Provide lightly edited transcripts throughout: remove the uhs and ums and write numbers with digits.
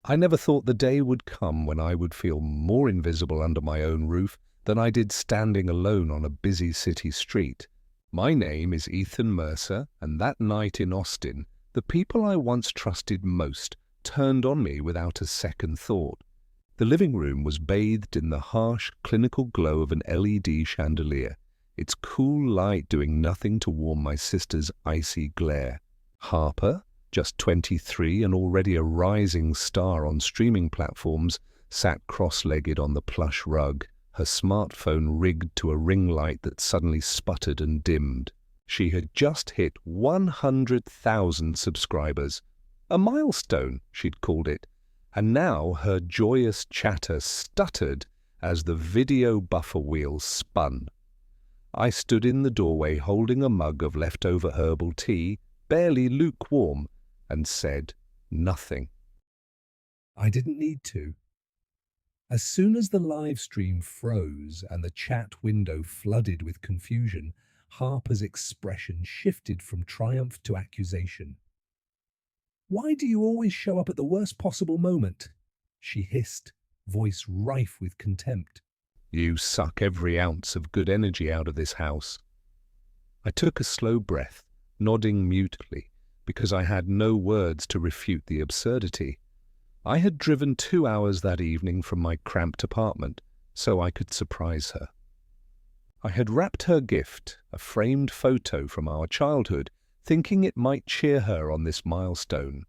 I never thought the day would come when I would feel more invisible under my own roof than I did standing alone on a busy city street. My name is Ethan Mercer, and that night in Austin, the people I once trusted most turned on me without a second thought. The living room was bathed in the harsh, clinical glow of an LED chandelier, its cool light doing nothing to warm my sister's icy glare. Harper, just 23 and already a rising star on streaming platforms, sat cross-legged on the plush rug, her smartphone rigged to a ring light that suddenly sputtered and dimmed. She had just hit 100,000 subscribers. A milestone, she'd called it, and now her joyous chatter stuttered as the video buffer wheel spun. I stood in the doorway holding a mug of leftover herbal tea, barely lukewarm, and said nothing. I didn't need to. As soon as the live stream froze and the chat window flooded with confusion, Harper's expression shifted from triumph to accusation. "Why do you always show up at the worst possible moment?" she hissed, voice rife with contempt. "You suck every ounce of good energy out of this house." I took a slow breath, nodding mutely, because I had no words to refute the absurdity. I had driven 2 hours that evening from my cramped apartment, so I could surprise her. I had wrapped her gift, a framed photo from our childhood, thinking it might cheer her on this milestone.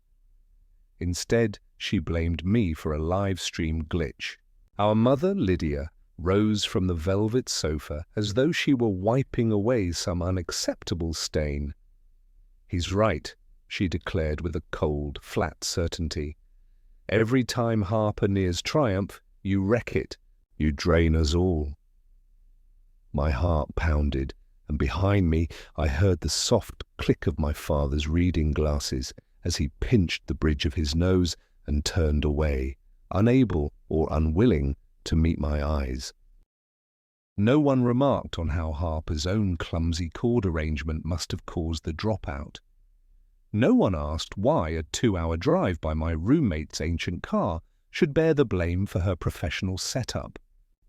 Instead, she blamed me for a live stream glitch. Our mother, Lydia, rose from the velvet sofa as though she were wiping away some unacceptable stain. "He's right," she declared with a cold, flat certainty. "Every time Harper nears triumph, you wreck it. You drain us all." My heart pounded, and behind me I heard the soft click of my father's reading glasses as he pinched the bridge of his nose and turned away, unable or unwilling to meet my eyes. No one remarked on how Harper's own clumsy chord arrangement must have caused the dropout. No one asked why a 2-hour drive by my roommate's ancient car should bear the blame for her professional setup.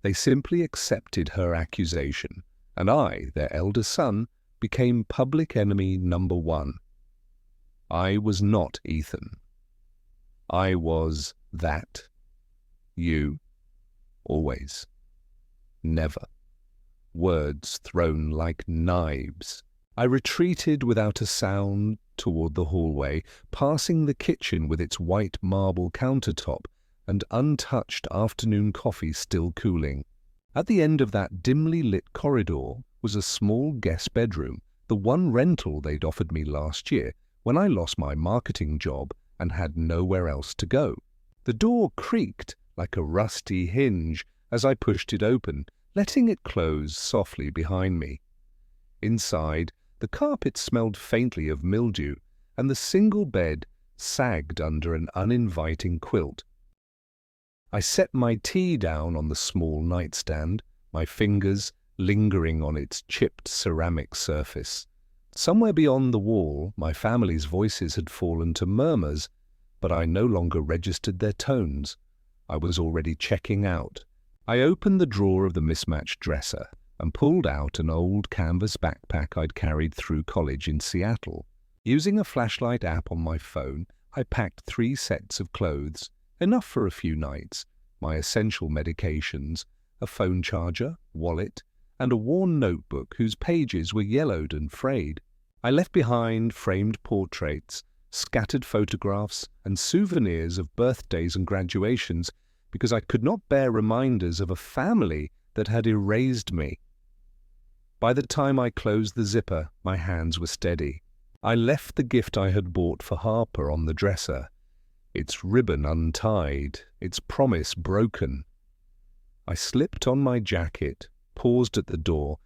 They simply accepted her accusation, and I, their elder son, became public enemy number 1. I was not Ethan. I was that. You. Always. Never. Words thrown like knives. I retreated without a sound toward the hallway, passing the kitchen with its white marble countertop and untouched afternoon coffee still cooling. At the end of that dimly lit corridor was a small guest bedroom, the one rental they'd offered me last year when I lost my marketing job and had nowhere else to go. The door creaked like a rusty hinge as I pushed it open, letting it close softly behind me. Inside, the carpet smelled faintly of mildew, and the single bed sagged under an uninviting quilt. I set my tea down on the small nightstand, my fingers lingering on its chipped ceramic surface. Somewhere beyond the wall, my family's voices had fallen to murmurs, but I no longer registered their tones. I was already checking out. I opened the drawer of the mismatched dresser and pulled out an old canvas backpack I'd carried through college in Seattle. Using a flashlight app on my phone, I packed 3 sets of clothes, enough for a few nights, my essential medications, a phone charger, wallet, and a worn notebook whose pages were yellowed and frayed. I left behind framed portraits, scattered photographs, and souvenirs of birthdays and graduations because I could not bear reminders of a family that had erased me. By the time I closed the zipper, my hands were steady. I left the gift I had bought for Harper on the dresser, its ribbon untied, its promise broken. I slipped on my jacket, paused at the door,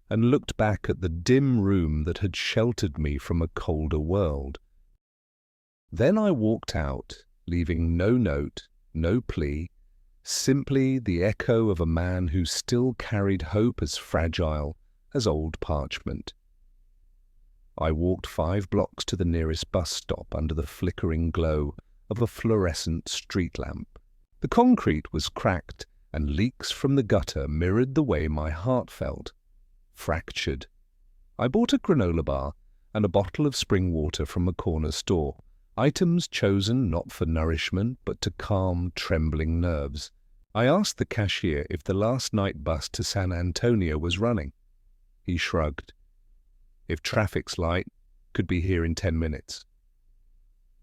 and looked back at the dim room that had sheltered me from a colder world. Then I walked out, leaving no note, no plea, simply the echo of a man who still carried hope as fragile as old parchment. I walked 5 blocks to the nearest bus stop under the flickering glow of a fluorescent street lamp. The concrete was cracked, and leaks from the gutter mirrored the way my heart felt. Fractured. I bought a granola bar and a bottle of spring water from a corner store, items chosen not for nourishment but to calm trembling nerves. I asked the cashier if the last night bus to San Antonio was running. He shrugged. If traffic's light, could be here in 10 minutes.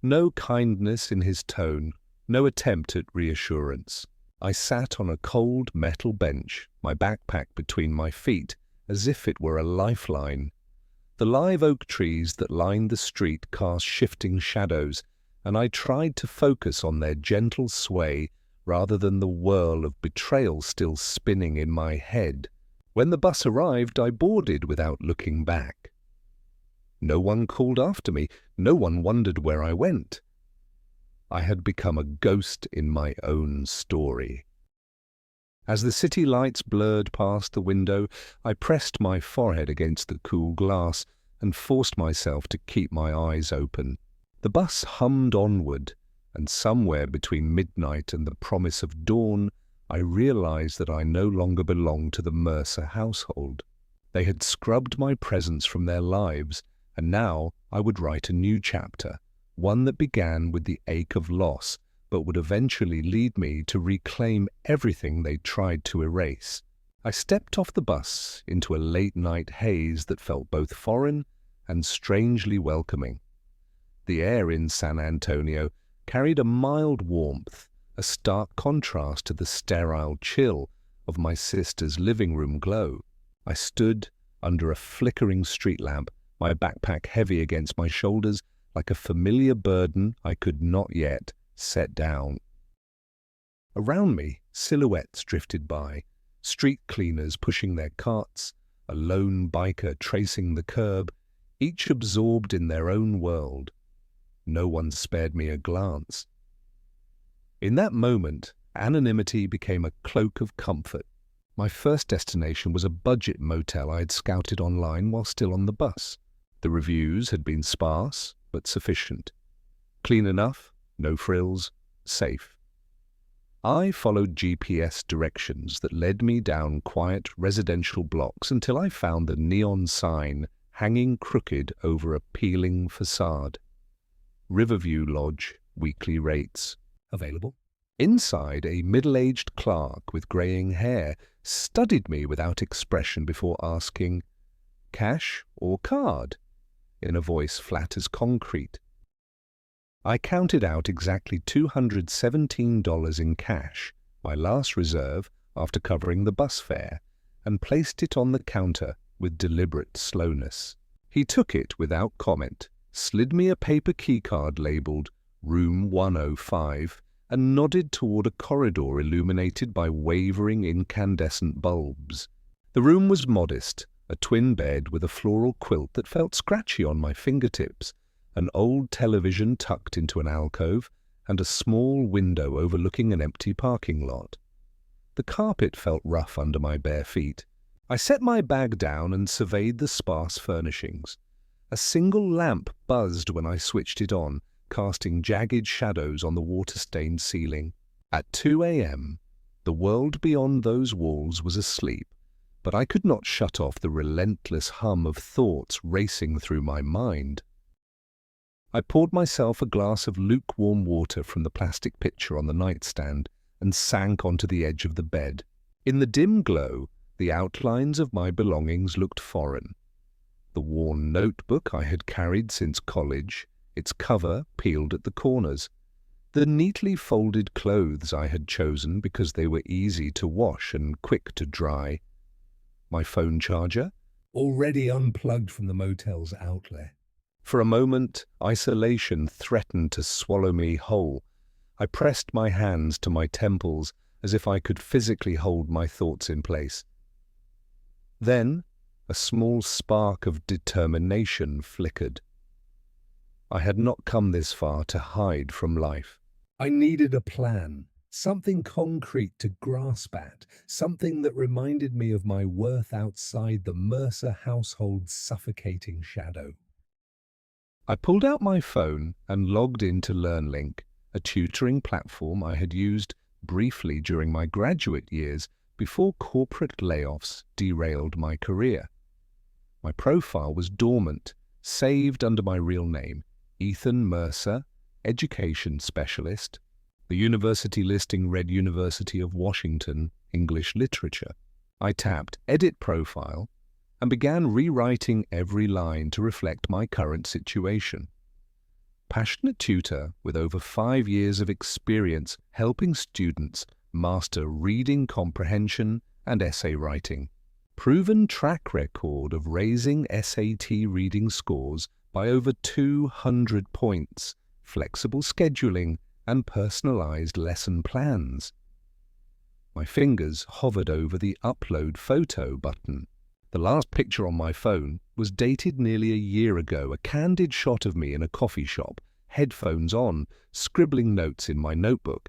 No kindness in his tone, no attempt at reassurance. I sat on a cold metal bench, my backpack between my feet, as if it were a lifeline. The live oak trees that lined the street cast shifting shadows, and I tried to focus on their gentle sway rather than the whirl of betrayal still spinning in my head. When the bus arrived, I boarded without looking back. No one called after me, no one wondered where I went. I had become a ghost in my own story. As the city lights blurred past the window, I pressed my forehead against the cool glass and forced myself to keep my eyes open. The bus hummed onward, and somewhere between midnight and the promise of dawn, I realized that I no longer belonged to the Mercer household. They had scrubbed my presence from their lives, and now I would write a new chapter, one that began with the ache of loss, but would eventually lead me to reclaim everything they tried to erase. I stepped off the bus into a late-night haze that felt both foreign and strangely welcoming. The air in San Antonio carried a mild warmth, a stark contrast to the sterile chill of my sister's living room glow. I stood under a flickering street lamp, my backpack heavy against my shoulders, like a familiar burden I could not yet set down. Around me, silhouettes drifted by, street cleaners pushing their carts, a lone biker tracing the curb, each absorbed in their own world. No one spared me a glance. In that moment, anonymity became a cloak of comfort. My first destination was a budget motel I had scouted online while still on the bus. The reviews had been sparse, but sufficient. Clean enough, no frills, safe. I followed GPS directions that led me down quiet residential blocks until I found the neon sign hanging crooked over a peeling facade. Riverview Lodge, weekly rates. Available. Inside, a middle-aged clerk with greying hair studied me without expression before asking, "Cash or card?" in a voice flat as concrete. I counted out exactly $217 in cash, my last reserve after covering the bus fare, and placed it on the counter with deliberate slowness. He took it without comment, slid me a paper keycard labelled Room 105, and nodded toward a corridor illuminated by wavering incandescent bulbs. The room was modest, a twin bed with a floral quilt that felt scratchy on my fingertips, an old television tucked into an alcove, and a small window overlooking an empty parking lot. The carpet felt rough under my bare feet. I set my bag down and surveyed the sparse furnishings. A single lamp buzzed when I switched it on, casting jagged shadows on the water-stained ceiling. At 2 a.m., the world beyond those walls was asleep, but I could not shut off the relentless hum of thoughts racing through my mind. I poured myself a glass of lukewarm water from the plastic pitcher on the nightstand and sank onto the edge of the bed. In the dim glow, the outlines of my belongings looked foreign. The worn notebook I had carried since college, its cover peeled at the corners. The neatly folded clothes I had chosen because they were easy to wash and quick to dry. My phone charger, already unplugged from the motel's outlet. For a moment, isolation threatened to swallow me whole. I pressed my hands to my temples as if I could physically hold my thoughts in place. Then, a small spark of determination flickered. I had not come this far to hide from life. I needed a plan, something concrete to grasp at, something that reminded me of my worth outside the Mercer household's suffocating shadow. I pulled out my phone and logged into LearnLink, a tutoring platform I had used briefly during my graduate years before corporate layoffs derailed my career. My profile was dormant, saved under my real name, Ethan Mercer, Education Specialist. The university listing read University of Washington, English Literature. I tapped Edit Profile and began rewriting every line to reflect my current situation. Passionate tutor with over 5 years of experience helping students master reading comprehension and essay writing. Proven track record of raising SAT reading scores by over 200 points, flexible scheduling, and personalized lesson plans. My fingers hovered over the Upload Photo button. The last picture on my phone was dated nearly a year ago, a candid shot of me in a coffee shop, headphones on, scribbling notes in my notebook.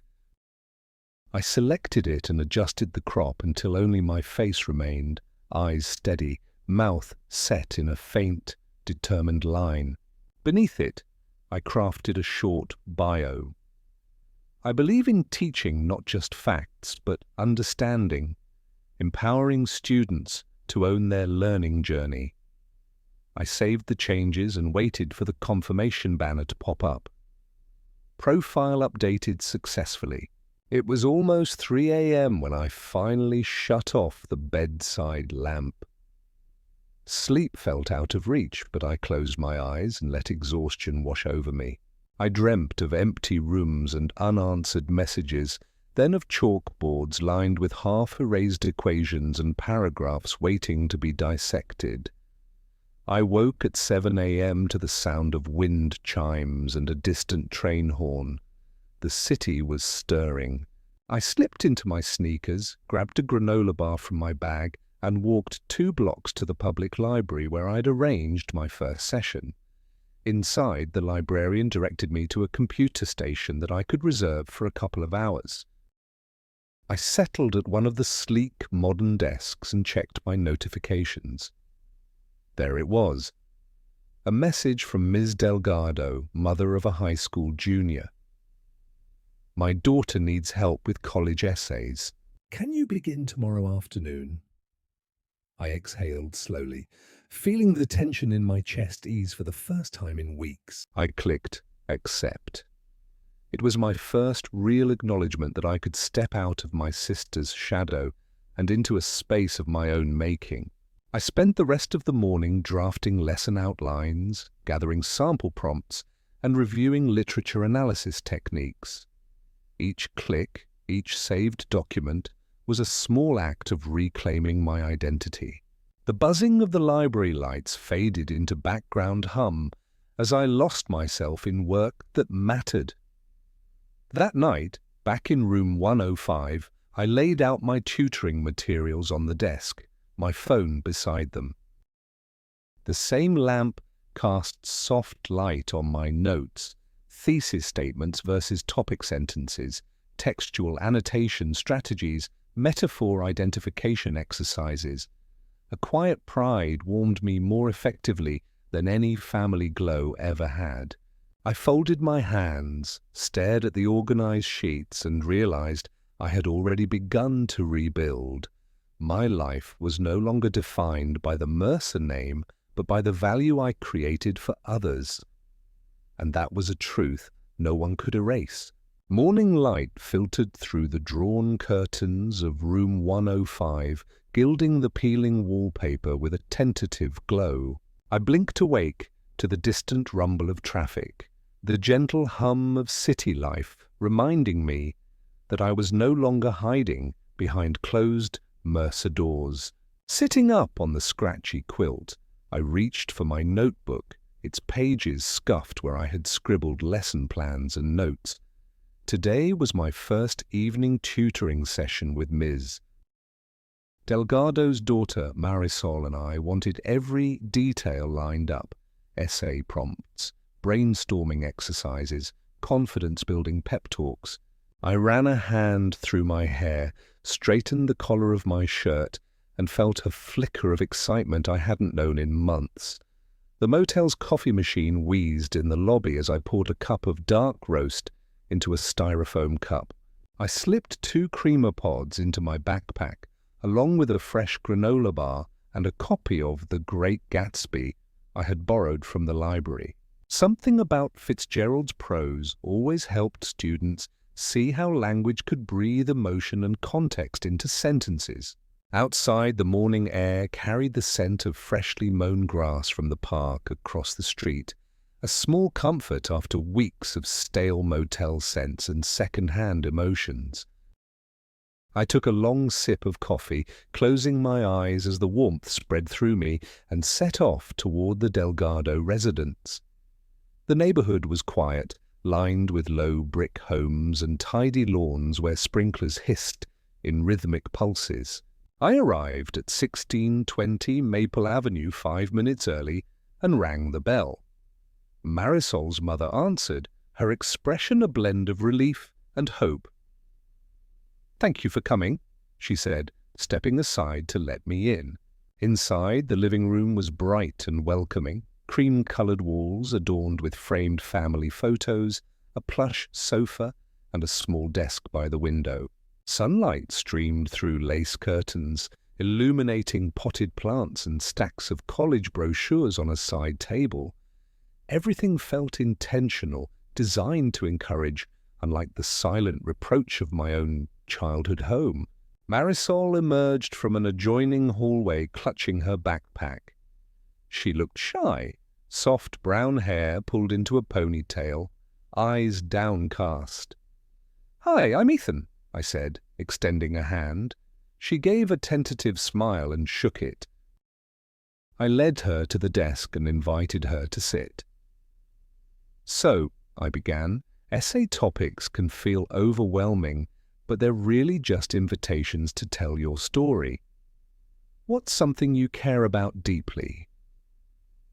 I selected it and adjusted the crop until only my face remained, eyes steady, mouth set in a faint, determined line. Beneath it, I crafted a short bio. I believe in teaching not just facts, but understanding, empowering students to own their learning journey. I saved the changes and waited for the confirmation banner to pop up. Profile updated successfully. It was almost 3 a.m. when I finally shut off the bedside lamp. Sleep felt out of reach, but I closed my eyes and let exhaustion wash over me. I dreamt of empty rooms and unanswered messages, then of chalkboards lined with half-erased equations and paragraphs waiting to be dissected. I woke at 7 a.m. to the sound of wind chimes and a distant train horn. The city was stirring. I slipped into my sneakers, grabbed a granola bar from my bag, and walked 2 blocks to the public library where I'd arranged my first session. Inside, the librarian directed me to a computer station that I could reserve for a couple of hours. I settled at one of the sleek, modern desks and checked my notifications. There it was. A message from Ms. Delgado, mother of a high school junior. My daughter needs help with college essays. Can you begin tomorrow afternoon? I exhaled slowly, feeling the tension in my chest ease for the first time in weeks. I clicked accept. It was my first real acknowledgement that I could step out of my sister's shadow and into a space of my own making. I spent the rest of the morning drafting lesson outlines, gathering sample prompts, and reviewing literature analysis techniques. Each click, each saved document, was a small act of reclaiming my identity. The buzzing of the library lights faded into background hum as I lost myself in work that mattered. That night, back in room 105, I laid out my tutoring materials on the desk, my phone beside them. The same lamp cast soft light on my notes, thesis statements versus topic sentences, textual annotation strategies, metaphor identification exercises. A quiet pride warmed me more effectively than any family glow ever had. I folded my hands, stared at the organized sheets, and realized I had already begun to rebuild. My life was no longer defined by the Mercer name, but by the value I created for others. And that was a truth no one could erase. Morning light filtered through the drawn curtains of room 105, gilding the peeling wallpaper with a tentative glow. I blinked awake to the distant rumble of traffic, the gentle hum of city life reminding me that I was no longer hiding behind closed Mercer doors. Sitting up on the scratchy quilt, I reached for my notebook, its pages scuffed where I had scribbled lesson plans and notes. Today was my first evening tutoring session with Ms. Delgado's daughter Marisol and I wanted every detail lined up: essay prompts, brainstorming exercises, confidence-building pep talks. I ran a hand through my hair, straightened the collar of my shirt, and felt a flicker of excitement I hadn't known in months. The motel's coffee machine wheezed in the lobby as I poured a cup of dark roast into a styrofoam cup. I slipped 2 creamer pods into my backpack, along with a fresh granola bar and a copy of The Great Gatsby I had borrowed from the library. Something about Fitzgerald's prose always helped students see how language could breathe emotion and context into sentences. Outside, the morning air carried the scent of freshly mown grass from the park across the street, a small comfort after weeks of stale motel scents and second-hand emotions. I took a long sip of coffee, closing my eyes as the warmth spread through me, and set off toward the Delgado residence. The neighborhood was quiet, lined with low brick homes and tidy lawns where sprinklers hissed in rhythmic pulses. I arrived at 1620 Maple Avenue 5 minutes early and rang the bell. Marisol's mother answered, her expression a blend of relief and hope. "Thank you for coming," she said, stepping aside to let me in. Inside, the living room was bright and welcoming, cream-colored walls adorned with framed family photos, a plush sofa, and a small desk by the window. Sunlight streamed through lace curtains, illuminating potted plants and stacks of college brochures on a side table. Everything felt intentional, designed to encourage, unlike the silent reproach of my own childhood home. Marisol emerged from an adjoining hallway clutching her backpack. She looked shy, soft brown hair pulled into a ponytail, eyes downcast. "Hi, I'm Ethan," I said, extending a hand. She gave a tentative smile and shook it. I led her to the desk and invited her to sit. "So," I began, "essay topics can feel overwhelming, but they're really just invitations to tell your story. What's something you care about deeply?"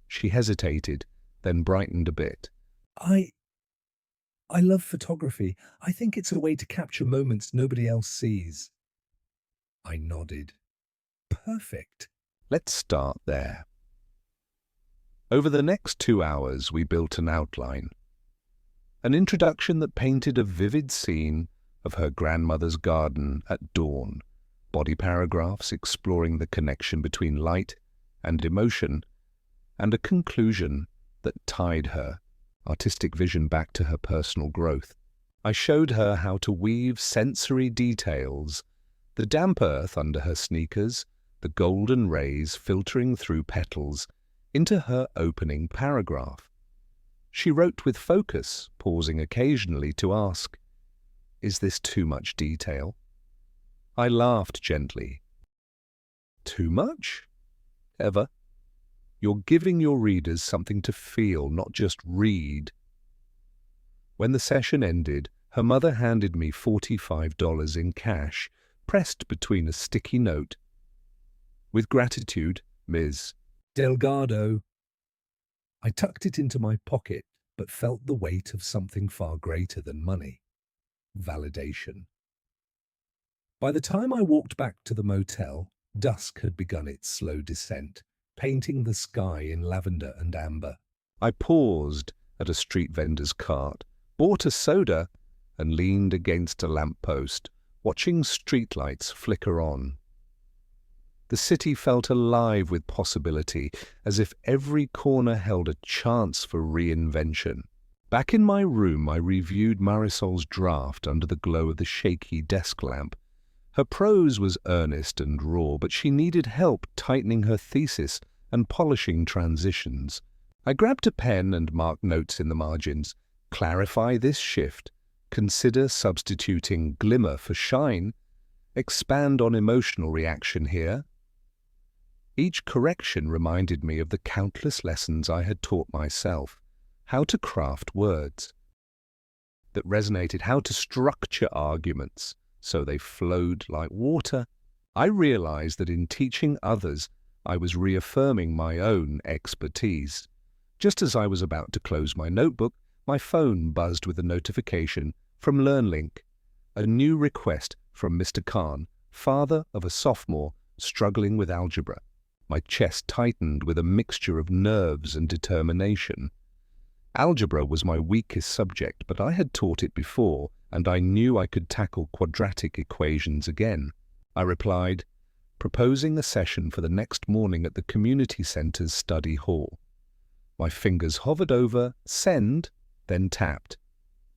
She hesitated, then brightened a bit. I love photography. I think it's a way to capture moments nobody else sees. I nodded. Perfect. Let's start there. Over the next 2 hours, we built an outline. An introduction that painted a vivid scene of her grandmother's garden at dawn, body paragraphs exploring the connection between light and emotion, and a conclusion that tied her artistic vision back to her personal growth. I showed her how to weave sensory details, the damp earth under her sneakers, the golden rays filtering through petals, into her opening paragraph. She wrote with focus, pausing occasionally to ask, "Is this too much detail?" I laughed gently. "Too much? Ever? You're giving your readers something to feel, not just read." When the session ended, her mother handed me $45 in cash, pressed between a sticky note. "With gratitude, Ms. Delgado." I tucked it into my pocket, but felt the weight of something far greater than money. Validation. By the time I walked back to the motel, dusk had begun its slow descent, painting the sky in lavender and amber. I paused at a street vendor's cart, bought a soda, and leaned against a lamppost, watching streetlights flicker on. The city felt alive with possibility, as if every corner held a chance for reinvention. Back in my room, I reviewed Marisol's draft under the glow of the shaky desk lamp. Her prose was earnest and raw, but she needed help tightening her thesis and polishing transitions. I grabbed a pen and marked notes in the margins. Clarify this shift. Consider substituting glimmer for shine. Expand on emotional reaction here. Each correction reminded me of the countless lessons I had taught myself. How to craft words that resonated, how to structure arguments so they flowed like water. I realized that in teaching others, I was reaffirming my own expertise. Just as I was about to close my notebook, my phone buzzed with a notification from LearnLink. A new request from Mr. Khan, father of a sophomore struggling with algebra. My chest tightened with a mixture of nerves and determination. Algebra was my weakest subject, but I had taught it before, and I knew I could tackle quadratic equations again. I replied, proposing a session for the next morning at the community centre's study hall. My fingers hovered over send, then tapped.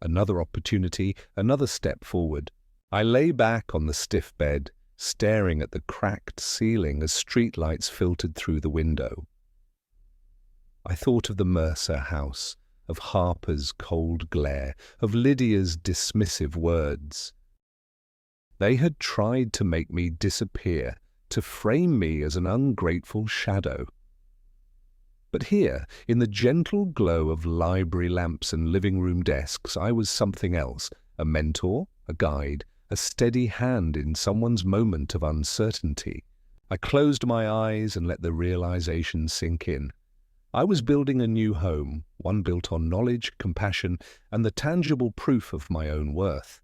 Another opportunity, another step forward. I lay back on the stiff bed, staring at the cracked ceiling as streetlights filtered through the window. I thought of the Mercer house, of Harper's cold glare, of Lydia's dismissive words. They had tried to make me disappear, to frame me as an ungrateful shadow. But here, in the gentle glow of library lamps and living room desks, I was something else, a mentor, a guide, a steady hand in someone's moment of uncertainty. I closed my eyes and let the realization sink in. I was building a new home, one built on knowledge, compassion, and the tangible proof of my own worth.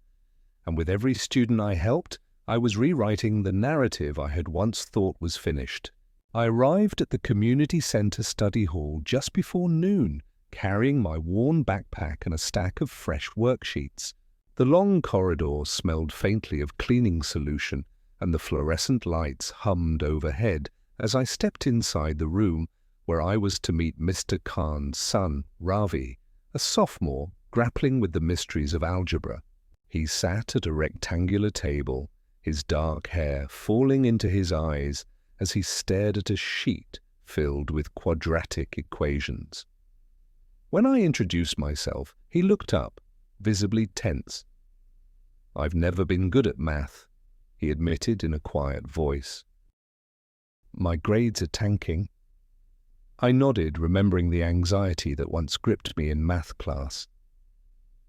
And with every student I helped, I was rewriting the narrative I had once thought was finished. I arrived at the community centre study hall just before noon, carrying my worn backpack and a stack of fresh worksheets. The long corridor smelled faintly of cleaning solution, and the fluorescent lights hummed overhead as I stepped inside the room where I was to meet Mr. Khan's son, Ravi, a sophomore grappling with the mysteries of algebra. He sat at a rectangular table, his dark hair falling into his eyes as he stared at a sheet filled with quadratic equations. When I introduced myself, he looked up, visibly tense. "I've never been good at math," he admitted in a quiet voice. "My grades are tanking." I nodded, remembering the anxiety that once gripped me in math class.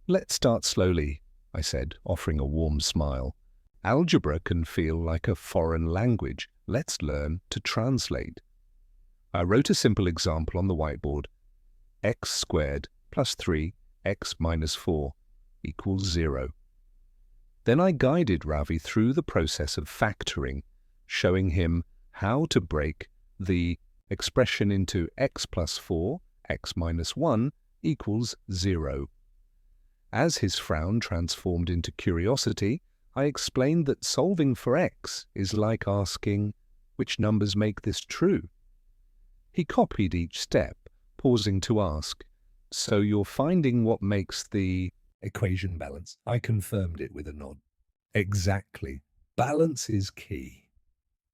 "Let's start slowly," I said, offering a warm smile. "Algebra can feel like a foreign language. Let's learn to translate." I wrote a simple example on the whiteboard. X squared plus 3x minus 4 equals 0. Then I guided Ravi through the process of factoring, showing him how to break the expression into x plus 4, x minus 1 equals 0. As his frown transformed into curiosity, I explained that solving for x is like asking, which numbers make this true? He copied each step, pausing to ask, "So you're finding what makes the equation balance?" I confirmed it with a nod. Exactly. Balance is key.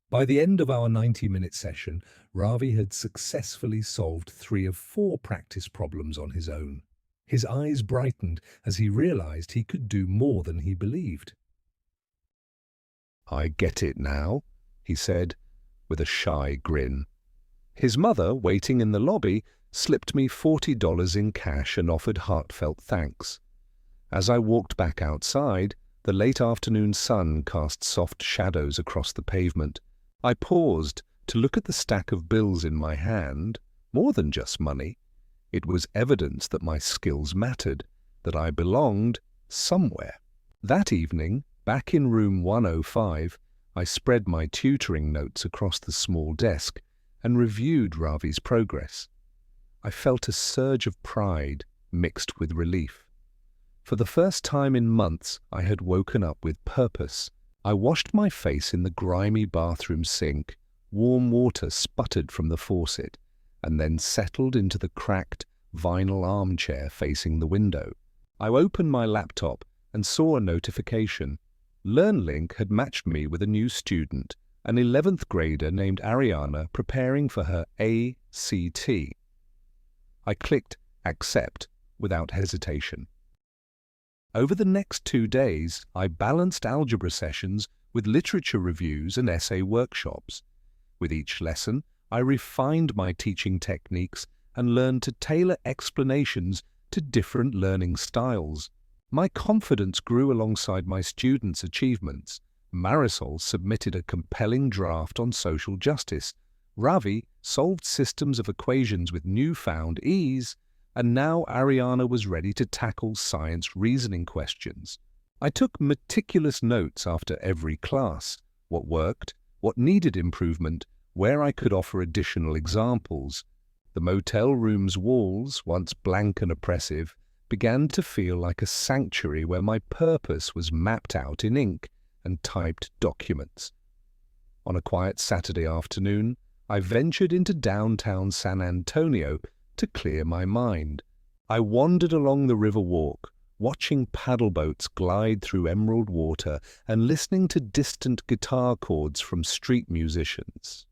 By the end of our 90-minute session, Ravi had successfully solved 3 of 4 practice problems on his own. His eyes brightened as he realized he could do more than he believed. "I get it now," he said, with a shy grin. His mother, waiting in the lobby, slipped me $40 in cash and offered heartfelt thanks. As I walked back outside, the late afternoon sun cast soft shadows across the pavement. I paused to look at the stack of bills in my hand. More than just money. It was evidence that my skills mattered, that I belonged somewhere. That evening, back in room 105, I spread my tutoring notes across the small desk and reviewed Ravi's progress. I felt a surge of pride mixed with relief. For the first time in months, I had woken up with purpose. I washed my face in the grimy bathroom sink. Warm water sputtered from the faucet, and then settled into the cracked vinyl armchair facing the window. I opened my laptop and saw a notification. LearnLink had matched me with a new student, an 11th grader named Ariana preparing for her ACT. I clicked Accept without hesitation. Over the next 2 days, I balanced algebra sessions with literature reviews and essay workshops. With each lesson, I refined my teaching techniques and learned to tailor explanations to different learning styles. My confidence grew alongside my students' achievements. Marisol submitted a compelling draft on social justice. Ravi solved systems of equations with newfound ease, and now Ariana was ready to tackle science reasoning questions. I took meticulous notes after every class, what worked, what needed improvement, where I could offer additional examples. The motel room's walls, once blank and oppressive, began to feel like a sanctuary where my purpose was mapped out in ink and typed documents. On a quiet Saturday afternoon, I ventured into downtown San Antonio to clear my mind. I wandered along the river walk, watching paddle boats glide through emerald water and listening to distant guitar chords from street musicians.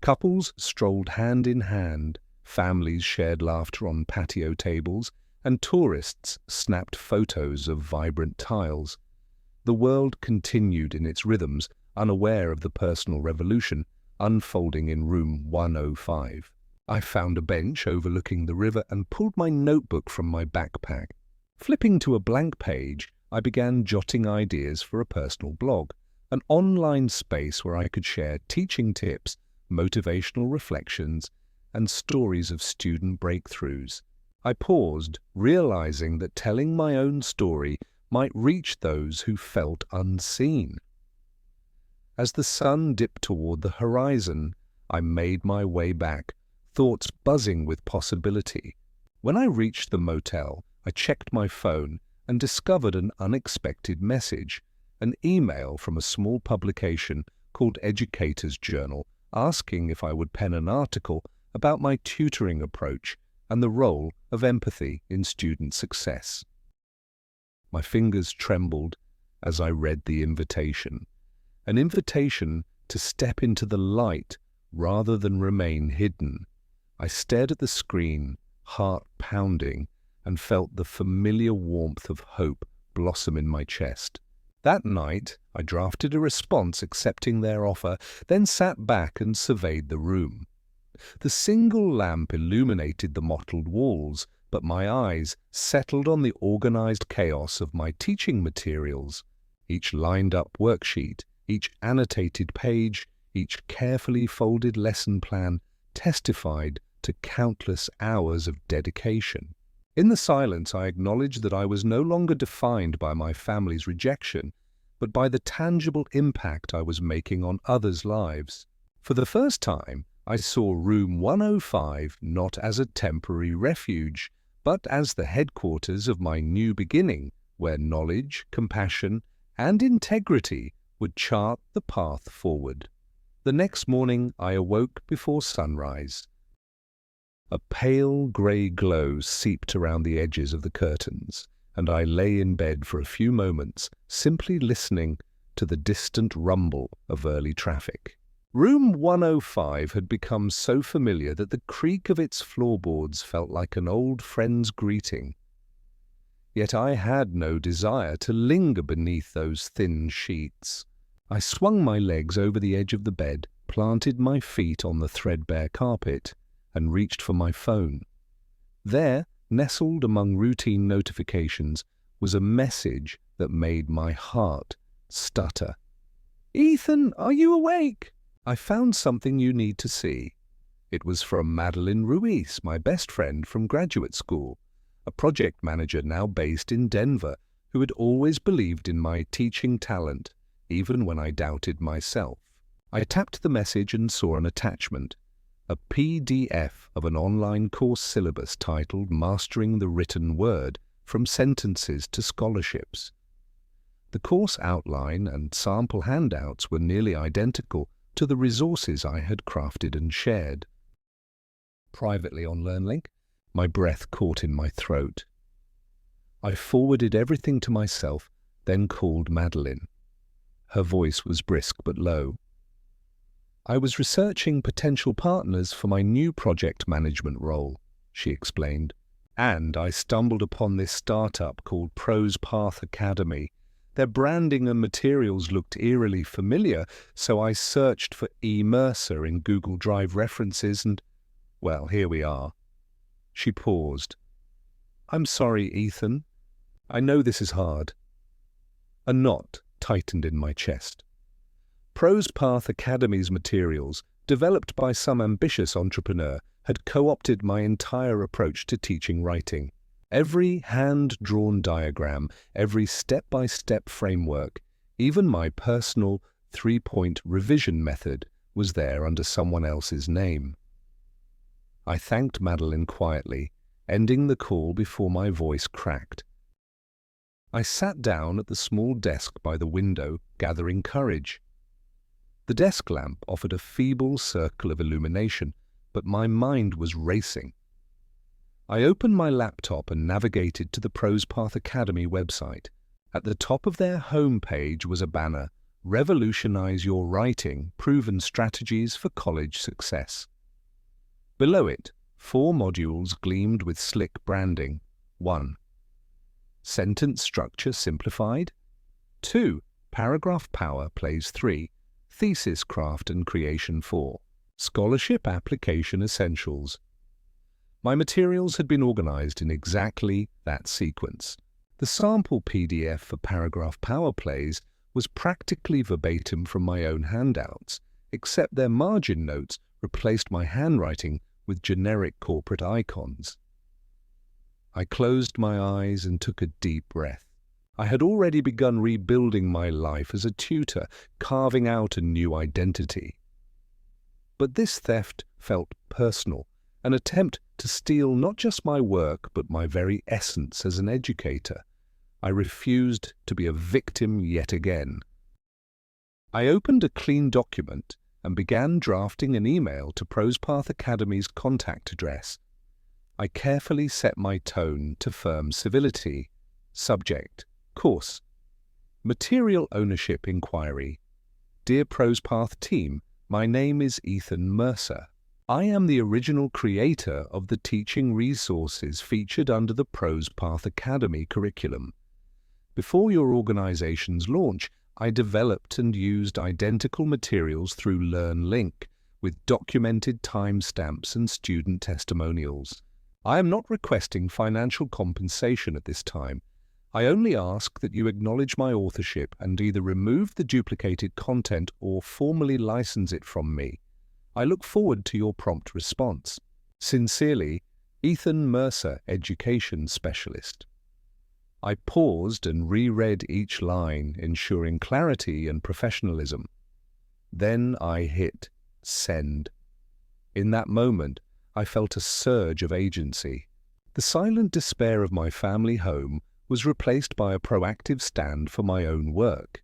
Couples strolled hand in hand, families shared laughter on patio tables, and tourists snapped photos of vibrant tiles. The world continued in its rhythms, unaware of the personal revolution unfolding in room 105. I found a bench overlooking the river and pulled my notebook from my backpack. Flipping to a blank page, I began jotting ideas for a personal blog, an online space where I could share teaching tips, motivational reflections, and stories of student breakthroughs. I paused, realizing that telling my own story might reach those who felt unseen. As the sun dipped toward the horizon, I made my way back, thoughts buzzing with possibility. When I reached the motel, I checked my phone and discovered an unexpected message, an email from a small publication called Educator's Journal, asking if I would pen an article about my tutoring approach and the role of empathy in student success. My fingers trembled as I read the invitation, an invitation to step into the light rather than remain hidden. I stared at the screen, heart pounding, and felt the familiar warmth of hope blossom in my chest. That night, I drafted a response accepting their offer, then sat back and surveyed the room. The single lamp illuminated the mottled walls, but my eyes settled on the organized chaos of my teaching materials. Each lined-up worksheet, each annotated page, each carefully folded lesson plan testified to countless hours of dedication. In the silence, I acknowledged that I was no longer defined by my family's rejection, but by the tangible impact I was making on others' lives. For the first time, I saw room 105 not as a temporary refuge, but as the headquarters of my new beginning, where knowledge, compassion, and integrity would chart the path forward. The next morning, I awoke before sunrise. A pale grey glow seeped around the edges of the curtains, and I lay in bed for a few moments, simply listening to the distant rumble of early traffic. Room 105 had become so familiar that the creak of its floorboards felt like an old friend's greeting. Yet I had no desire to linger beneath those thin sheets. I swung my legs over the edge of the bed, planted my feet on the threadbare carpet, and reached for my phone. There, nestled among routine notifications, was a message that made my heart stutter. "Ethan, are you awake? I found something you need to see." It was from Madeline Ruiz, my best friend from graduate school, a project manager now based in Denver, who had always believed in my teaching talent, even when I doubted myself. I tapped the message and saw an attachment, a PDF of an online course syllabus titled Mastering the Written Word, From Sentences to Scholarships. The course outline and sample handouts were nearly identical to the resources I had crafted and shared. Privately on LearnLink, my breath caught in my throat. I forwarded everything to myself, then called Madeline. Her voice was brisk but low. "I was researching potential partners for my new project management role," she explained, "and I stumbled upon this startup called Prose Path Academy. Their branding and materials looked eerily familiar, so I searched for Mercer in Google Drive references and, well, here we are." She paused. "I'm sorry, Ethan. I know this is hard." A knot tightened in my chest. Prose Path Academy's materials, developed by some ambitious entrepreneur, had co-opted my entire approach to teaching writing. Every hand-drawn diagram, every step-by-step framework, even my personal three-point revision method was there under someone else's name. I thanked Madeline quietly, ending the call before my voice cracked. I sat down at the small desk by the window, gathering courage. The desk lamp offered a feeble circle of illumination, but my mind was racing. I opened my laptop and navigated to the ProsPath Academy website. At the top of their homepage was a banner, "Revolutionize Your Writing, Proven Strategies for College Success." Below it, 4 modules gleamed with slick branding. 1. Sentence Structure Simplified. 2. Paragraph Power Plays 3. Thesis Craft and Creation 4. Scholarship Application Essentials. My materials had been organized in exactly that sequence. The sample PDF for Paragraph Power Plays was practically verbatim from my own handouts, except their margin notes replaced my handwriting with generic corporate icons. I closed my eyes and took a deep breath. I had already begun rebuilding my life as a tutor, carving out a new identity. But this theft felt personal, an attempt to steal not just my work but my very essence as an educator. I refused to be a victim yet again. I opened a clean document and began drafting an email to ProsPath Academy's contact address. I carefully set my tone to firm civility. Subject: Course. Material Ownership Inquiry. Dear ProsPath team, my name is Ethan Mercer. I am the original creator of the teaching resources featured under the ProsPath Academy curriculum. Before your organization's launch, I developed and used identical materials through LearnLink, with documented timestamps and student testimonials. I am not requesting financial compensation at this time. I only ask that you acknowledge my authorship and either remove the duplicated content or formally license it from me. I look forward to your prompt response. Sincerely, Ethan Mercer, Education Specialist. I paused and reread each line, ensuring clarity and professionalism. Then I hit send. In that moment, I felt a surge of agency. The silent despair of my family home was replaced by a proactive stand for my own work.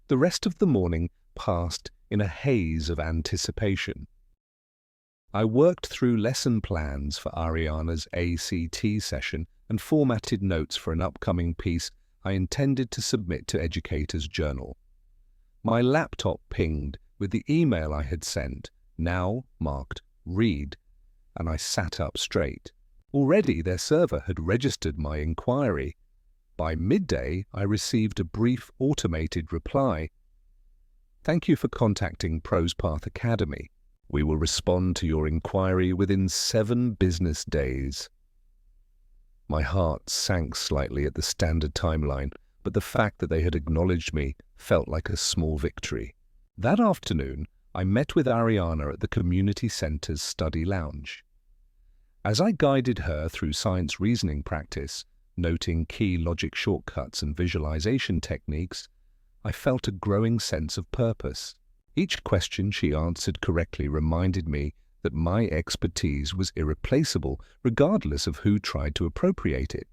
The rest of the morning passed in a haze of anticipation. I worked through lesson plans for Ariana's ACT session and formatted notes for an upcoming piece I intended to submit to Educator's Journal. My laptop pinged with the email I had sent, now marked Read, and I sat up straight. Already their server had registered my inquiry. By midday, I received a brief automated reply. Thank you for contacting ProsPath Academy. We will respond to your inquiry within 7 business days. My heart sank slightly at the standard timeline, but the fact that they had acknowledged me felt like a small victory. That afternoon, I met with Ariana at the community center's study lounge. As I guided her through science reasoning practice, noting key logic shortcuts and visualization techniques, I felt a growing sense of purpose. Each question she answered correctly reminded me that my expertise was irreplaceable, regardless of who tried to appropriate it.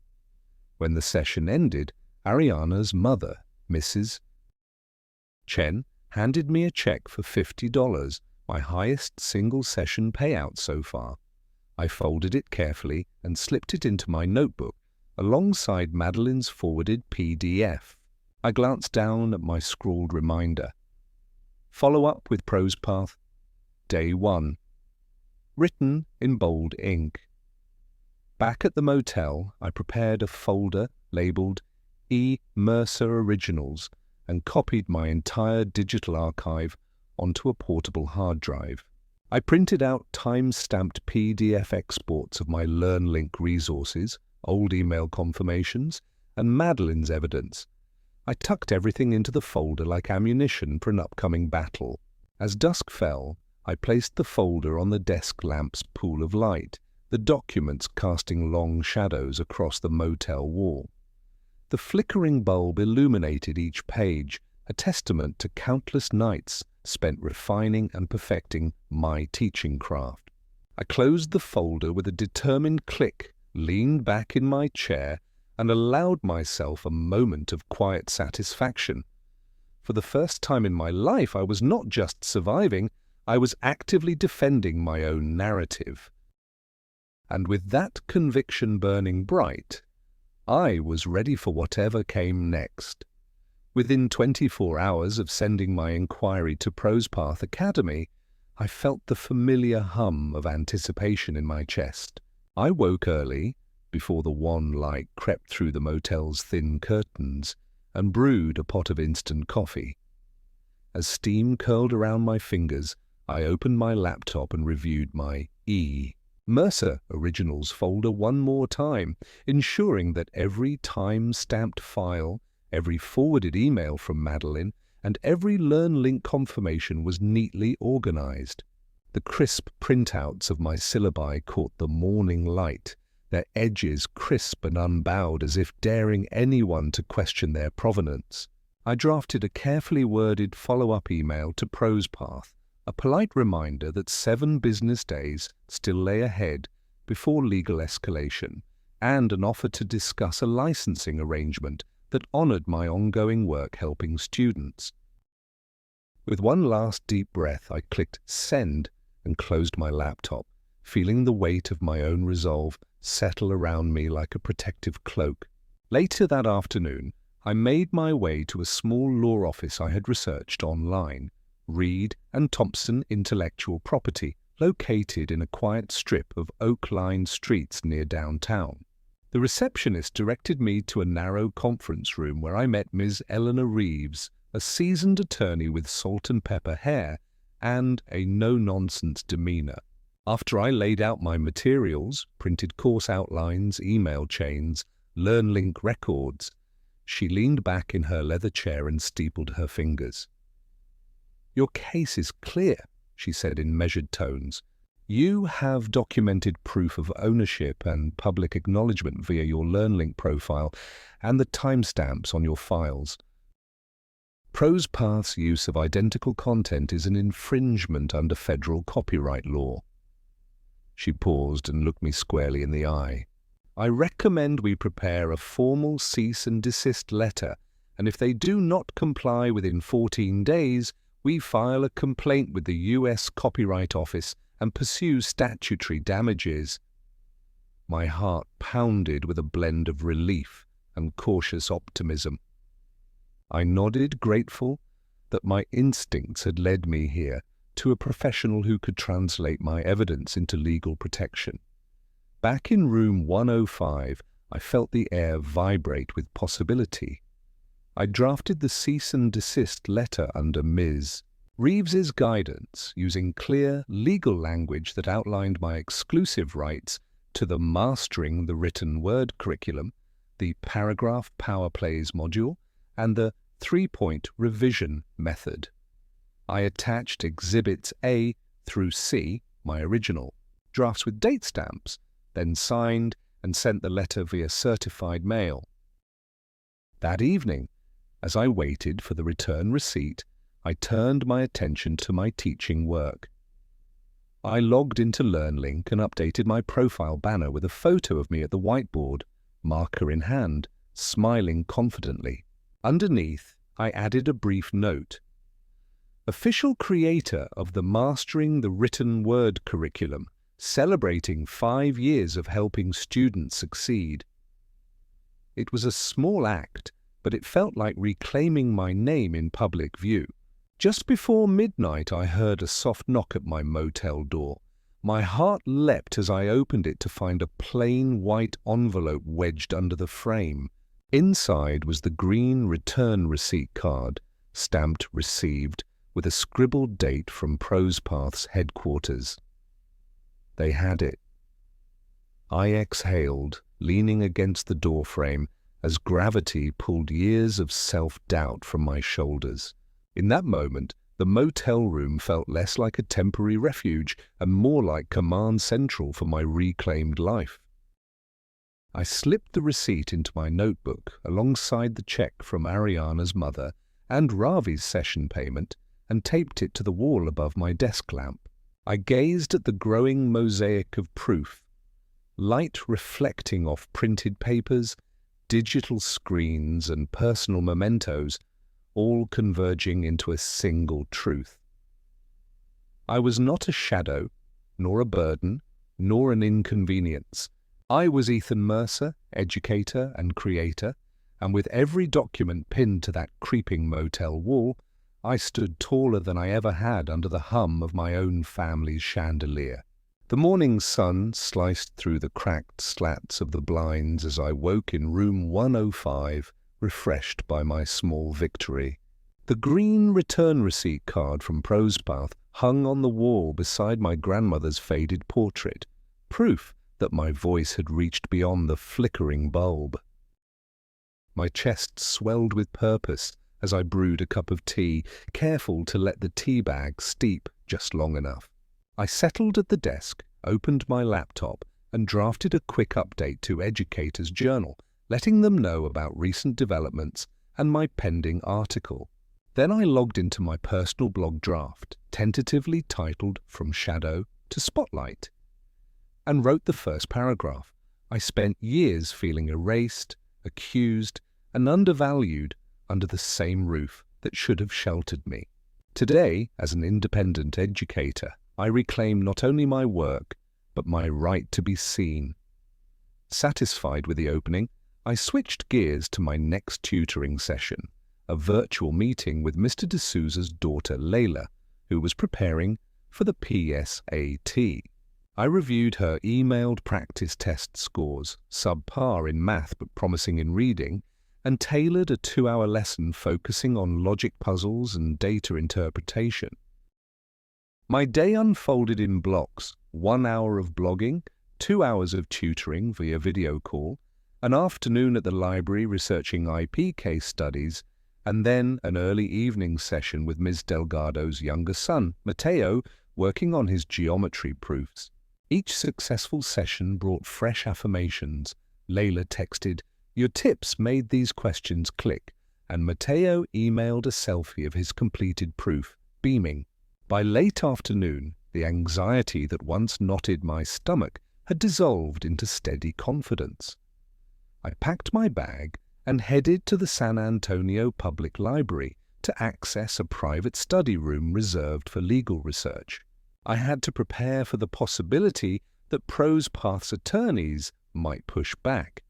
When the session ended, Ariana's mother, Mrs. Chen, handed me a check for $50, my highest single-session payout so far. I folded it carefully and slipped it into my notebook, alongside Madeline's forwarded PDF. I glanced down at my scrawled reminder. Follow up with ProsPath, Day 1. Written in bold ink. Back at the motel, I prepared a folder labeled E. Mercer Originals and copied my entire digital archive onto a portable hard drive. I printed out time-stamped PDF exports of my LearnLink resources, old email confirmations, and Madeline's evidence. I tucked everything into the folder like ammunition for an upcoming battle. As dusk fell, I placed the folder on the desk lamp's pool of light, the documents casting long shadows across the motel wall. The flickering bulb illuminated each page, a testament to countless nights spent refining and perfecting my teaching craft. I closed the folder with a determined click, leaned back in my chair, and allowed myself a moment of quiet satisfaction. For the first time in my life, I was not just surviving, I was actively defending my own narrative. And with that conviction burning bright, I was ready for whatever came next. Within 24 hours of sending my inquiry to ProsePath Academy, I felt the familiar hum of anticipation in my chest. I woke early, before the wan light crept through the motel's thin curtains, and brewed a pot of instant coffee. As steam curled around my fingers, I opened my laptop and reviewed my Mercer Originals folder one more time, ensuring that every time-stamped file, every forwarded email from Madeline, and every LearnLink confirmation was neatly organized. The crisp printouts of my syllabi caught the morning light, their edges crisp and unbowed as if daring anyone to question their provenance. I drafted a carefully worded follow-up email to ProsePath, a polite reminder that 7 business days still lay ahead before legal escalation, and an offer to discuss a licensing arrangement that honored my ongoing work helping students. With one last deep breath, I clicked send and closed my laptop, feeling the weight of my own resolve settle around me like a protective cloak. Later that afternoon, I made my way to a small law office I had researched online, Reed and Thompson Intellectual Property, located in a quiet strip of oak-lined streets near downtown. The receptionist directed me to a narrow conference room where I met Ms. Eleanor Reeves, a seasoned attorney with salt and pepper hair and a no-nonsense demeanor. After I laid out my materials, printed course outlines, email chains, LearnLink records, she leaned back in her leather chair and steepled her fingers. "Your case is clear," she said in measured tones. "You have documented proof of ownership and public acknowledgement via your LearnLink profile and the timestamps on your files. ProsePath's use of identical content is an infringement under federal copyright law." She paused and looked me squarely in the eye. "I recommend we prepare a formal cease and desist letter, and if they do not comply within 14 days, we file a complaint with the U.S. Copyright Office and pursue statutory damages." My heart pounded with a blend of relief and cautious optimism. I nodded, grateful that my instincts had led me here to a professional who could translate my evidence into legal protection. Back in room 105, I felt the air vibrate with possibility. I drafted the cease and desist letter under Ms. Reeves's guidance, using clear, legal language that outlined my exclusive rights to the Mastering the Written Word curriculum, the Paragraph Power Plays module, and the 3-point revision method. I attached Exhibits A through C, my original, drafts with date stamps, then signed and sent the letter via certified mail. That evening, as I waited for the return receipt, I turned my attention to my teaching work. I logged into LearnLink and updated my profile banner with a photo of me at the whiteboard, marker in hand, smiling confidently. Underneath, I added a brief note. "Official creator of the Mastering the Written Word curriculum, celebrating 5 years of helping students succeed." It was a small act, but it felt like reclaiming my name in public view. Just before midnight, I heard a soft knock at my motel door. My heart leapt as I opened it to find a plain white envelope wedged under the frame. Inside was the green return receipt card, stamped "Received," with a scribbled date from ProsePath's headquarters. They had it. I exhaled, leaning against the doorframe, as gravity pulled years of self-doubt from my shoulders. In that moment, the motel room felt less like a temporary refuge and more like command central for my reclaimed life. I slipped the receipt into my notebook alongside the check from Ariana's mother and Ravi's session payment and taped it to the wall above my desk lamp. I gazed at the growing mosaic of proof, light reflecting off printed papers, digital screens, and personal mementos, all converging into a single truth. I was not a shadow, nor a burden, nor an inconvenience. I was Ethan Mercer, educator and creator, and with every document pinned to that creeping motel wall, I stood taller than I ever had under the hum of my own family's chandelier. The morning sun sliced through the cracked slats of the blinds as I woke in room 105, refreshed by my small victory. The green return receipt card from Prosepath hung on the wall beside my grandmother's faded portrait, proof that my voice had reached beyond the flickering bulb. My chest swelled with purpose as I brewed a cup of tea, careful to let the tea bag steep just long enough. I settled at the desk, opened my laptop, and drafted a quick update to Educator's Journal, letting them know about recent developments and my pending article. Then I logged into my personal blog draft, tentatively titled From Shadow to Spotlight, and wrote the first paragraph. I spent years feeling erased, accused, and undervalued under the same roof that should have sheltered me. Today, as an independent educator, I reclaim not only my work, but my right to be seen. Satisfied with the opening, I switched gears to my next tutoring session, a virtual meeting with Mr. D'Souza's daughter Layla, who was preparing for the PSAT. I reviewed her emailed practice test scores, subpar in math but promising in reading, and tailored a 2-hour lesson focusing on logic puzzles and data interpretation. My day unfolded in blocks: 1 hour of blogging, 2 hours of tutoring via video call, an afternoon at the library researching IP case studies, and then an early evening session with Ms. Delgado's younger son, Mateo, working on his geometry proofs. Each successful session brought fresh affirmations. Layla texted, "Your tips made these questions click," and Mateo emailed a selfie of his completed proof, beaming. By late afternoon, the anxiety that once knotted my stomach had dissolved into steady confidence. I packed my bag and headed to the San Antonio Public Library to access a private study room reserved for legal research. I had to prepare for the possibility that Prosepath's attorneys might push back.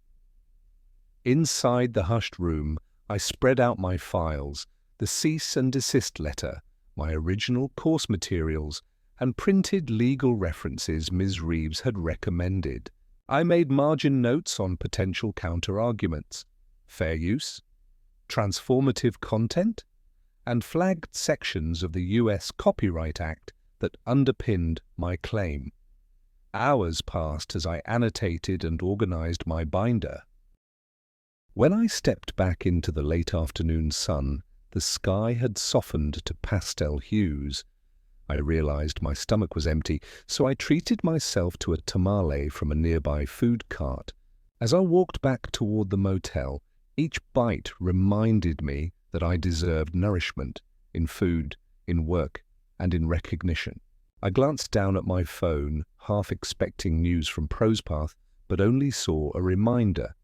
Inside the hushed room, I spread out my files, the cease and desist letter, my original course materials, and printed legal references Ms. Reeves had recommended. I made margin notes on potential counter-arguments, fair use, transformative content, and flagged sections of the U.S. Copyright Act that underpinned my claim. Hours passed as I annotated and organized my binder. When I stepped back into the late afternoon sun, the sky had softened to pastel hues. I realized my stomach was empty, so I treated myself to a tamale from a nearby food cart. As I walked back toward the motel, each bite reminded me that I deserved nourishment in food, in work, and in recognition. I glanced down at my phone, half expecting news from Prosepath, but only saw a reminder.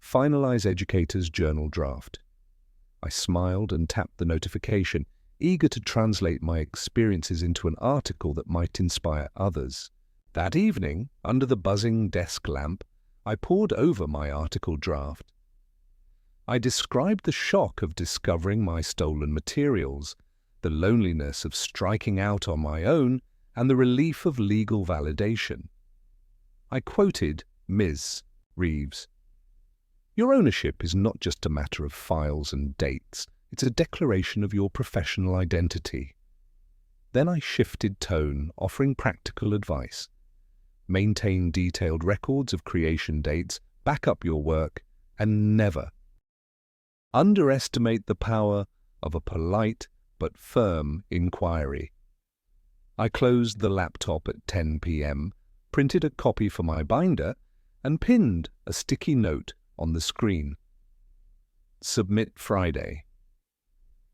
Finalize Educator's Journal draft. I smiled and tapped the notification, eager to translate my experiences into an article that might inspire others. That evening, under the buzzing desk lamp, I pored over my article draft. I described the shock of discovering my stolen materials, the loneliness of striking out on my own, and the relief of legal validation. I quoted Ms. Reeves. "Your ownership is not just a matter of files and dates. It's a declaration of your professional identity." Then I shifted tone, offering practical advice. Maintain detailed records of creation dates, back up your work, and never underestimate the power of a polite but firm inquiry. I closed the laptop at 10 p.m., printed a copy for my binder, and pinned a sticky note on the screen. Submit Friday.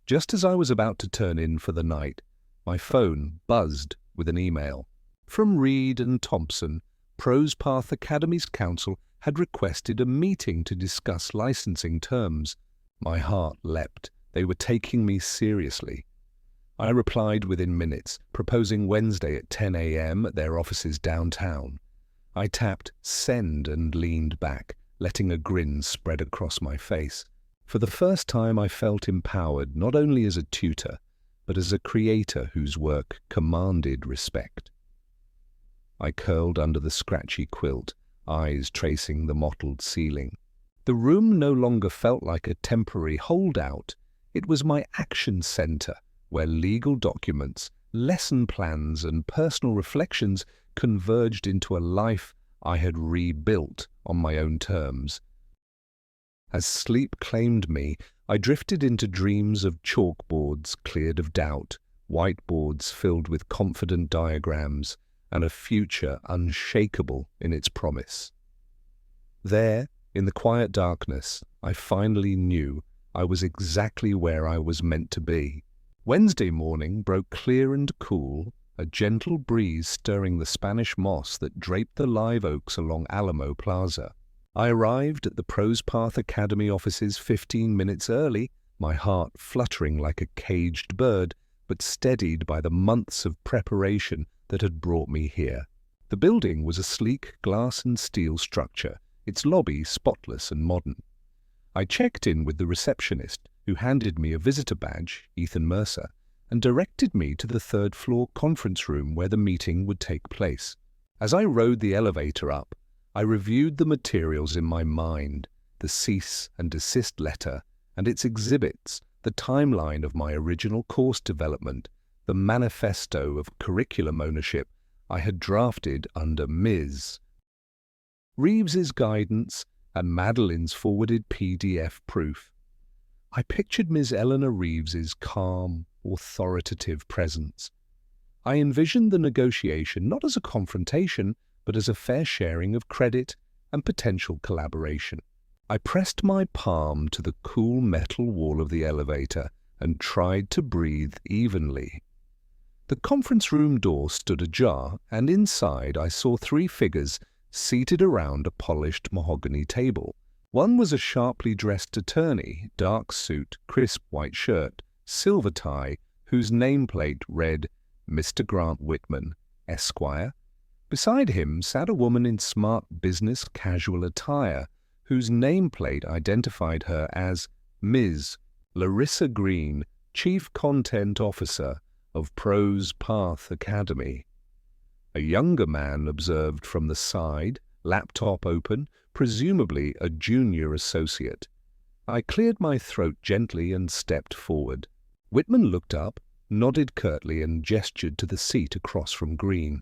Just as I was about to turn in for the night, my phone buzzed with an email. From Reed and Thompson, Prose Path Academy's council had requested a meeting to discuss licensing terms. My heart leapt. They were taking me seriously. I replied within minutes, proposing Wednesday at 10 a.m. at their offices downtown. I tapped send and leaned back, letting a grin spread across my face. For the first time I felt empowered not only as a tutor, but as a creator whose work commanded respect. I curled under the scratchy quilt, eyes tracing the mottled ceiling. The room no longer felt like a temporary holdout. It was my action center, where legal documents, lesson plans, and personal reflections converged into a life I had rebuilt on my own terms. As sleep claimed me, I drifted into dreams of chalkboards cleared of doubt, whiteboards filled with confident diagrams, and a future unshakable in its promise. There, in the quiet darkness, I finally knew I was exactly where I was meant to be. Wednesday morning broke clear and cool, a gentle breeze stirring the Spanish moss that draped the live oaks along Alamo Plaza. I arrived at the Prose Path Academy offices 15 minutes early, my heart fluttering like a caged bird, but steadied by the months of preparation that had brought me here. The building was a sleek glass and steel structure, its lobby spotless and modern. I checked in with the receptionist, who handed me a visitor badge, Ethan Mercer, and directed me to the third-floor conference room where the meeting would take place. As I rode the elevator up, I reviewed the materials in my mind, the cease and desist letter and its exhibits, the timeline of my original course development, the manifesto of curriculum ownership I had drafted under Ms. Reeves's guidance and Madeline's forwarded PDF proof. I pictured Ms. Eleanor Reeves's calm, authoritative presence. I envisioned the negotiation not as a confrontation, but as a fair sharing of credit and potential collaboration. I pressed my palm to the cool metal wall of the elevator and tried to breathe evenly. The conference room door stood ajar, and inside I saw three figures seated around a polished mahogany table. One was a sharply dressed attorney, dark suit, crisp white shirt, silver tie, whose nameplate read, Mr. Grant Whitman, Esquire. Beside him sat a woman in smart business casual attire, whose nameplate identified her as Ms. Larissa Green, Chief Content Officer of Prose Path Academy. A younger man observed from the side, laptop open, presumably a junior associate. I cleared my throat gently and stepped forward. Whitman looked up, nodded curtly, and gestured to the seat across from Green.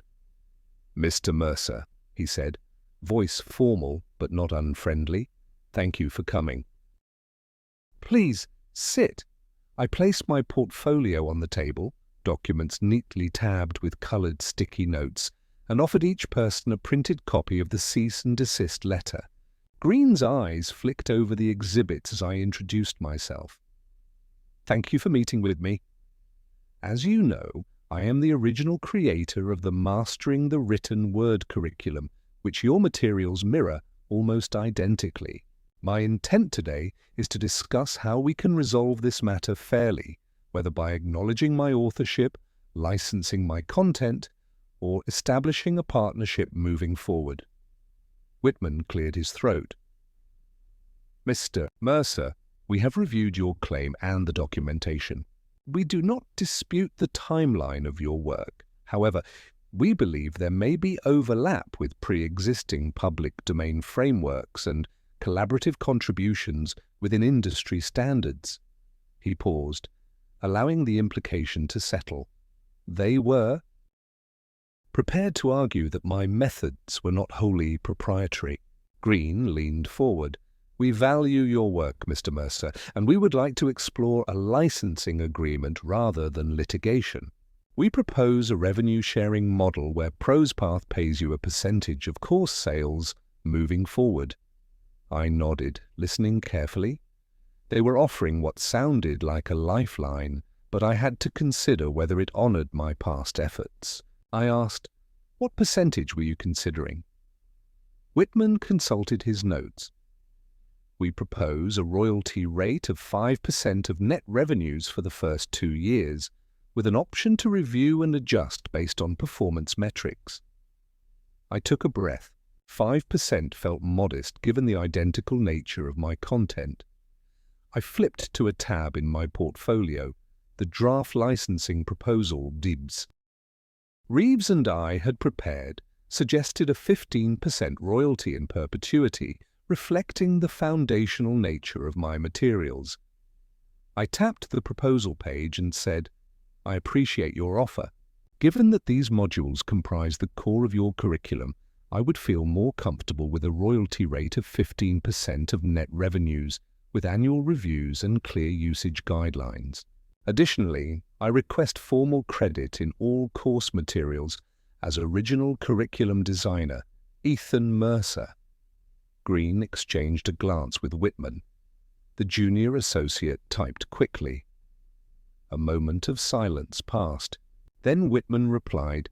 Mr. Mercer, he said, voice formal but not unfriendly. Thank you for coming. Please, sit. I placed my portfolio on the table, documents neatly tabbed with coloured sticky notes, and offered each person a printed copy of the cease and desist letter. Green's eyes flicked over the exhibits as I introduced myself. Thank you for meeting with me. As you know, I am the original creator of the Mastering the Written Word curriculum, which your materials mirror almost identically. My intent today is to discuss how we can resolve this matter fairly, whether by acknowledging my authorship, licensing my content, or establishing a partnership moving forward. Whitman cleared his throat. Mr. Mercer, we have reviewed your claim and the documentation. We do not dispute the timeline of your work. However, we believe there may be overlap with pre-existing public domain frameworks and collaborative contributions within industry standards. He paused, allowing the implication to settle. They were prepared to argue that my methods were not wholly proprietary. Green leaned forward. We value your work, Mr. Mercer, and we would like to explore a licensing agreement rather than litigation. We propose a revenue-sharing model where ProsePath pays you a percentage of course sales moving forward. I nodded, listening carefully. They were offering what sounded like a lifeline, but I had to consider whether it honored my past efforts. I asked, "What percentage were you considering?" Whitman consulted his notes. "We propose a royalty rate of 5% of net revenues for the first 2 years, with an option to review and adjust based on performance metrics." I took a breath. 5% felt modest given the identical nature of my content. I flipped to a tab in my portfolio, the draft licensing proposal DIBS. Reeves and I had prepared, suggested a 15% royalty in perpetuity, reflecting the foundational nature of my materials. I tapped the proposal page and said, "I appreciate your offer. Given that these modules comprise the core of your curriculum, I would feel more comfortable with a royalty rate of 15% of net revenues, with annual reviews and clear usage guidelines. Additionally, I request formal credit in all course materials as original curriculum designer, Ethan Mercer." Green exchanged a glance with Whitman. The junior associate typed quickly. A moment of silence passed. Then Whitman replied,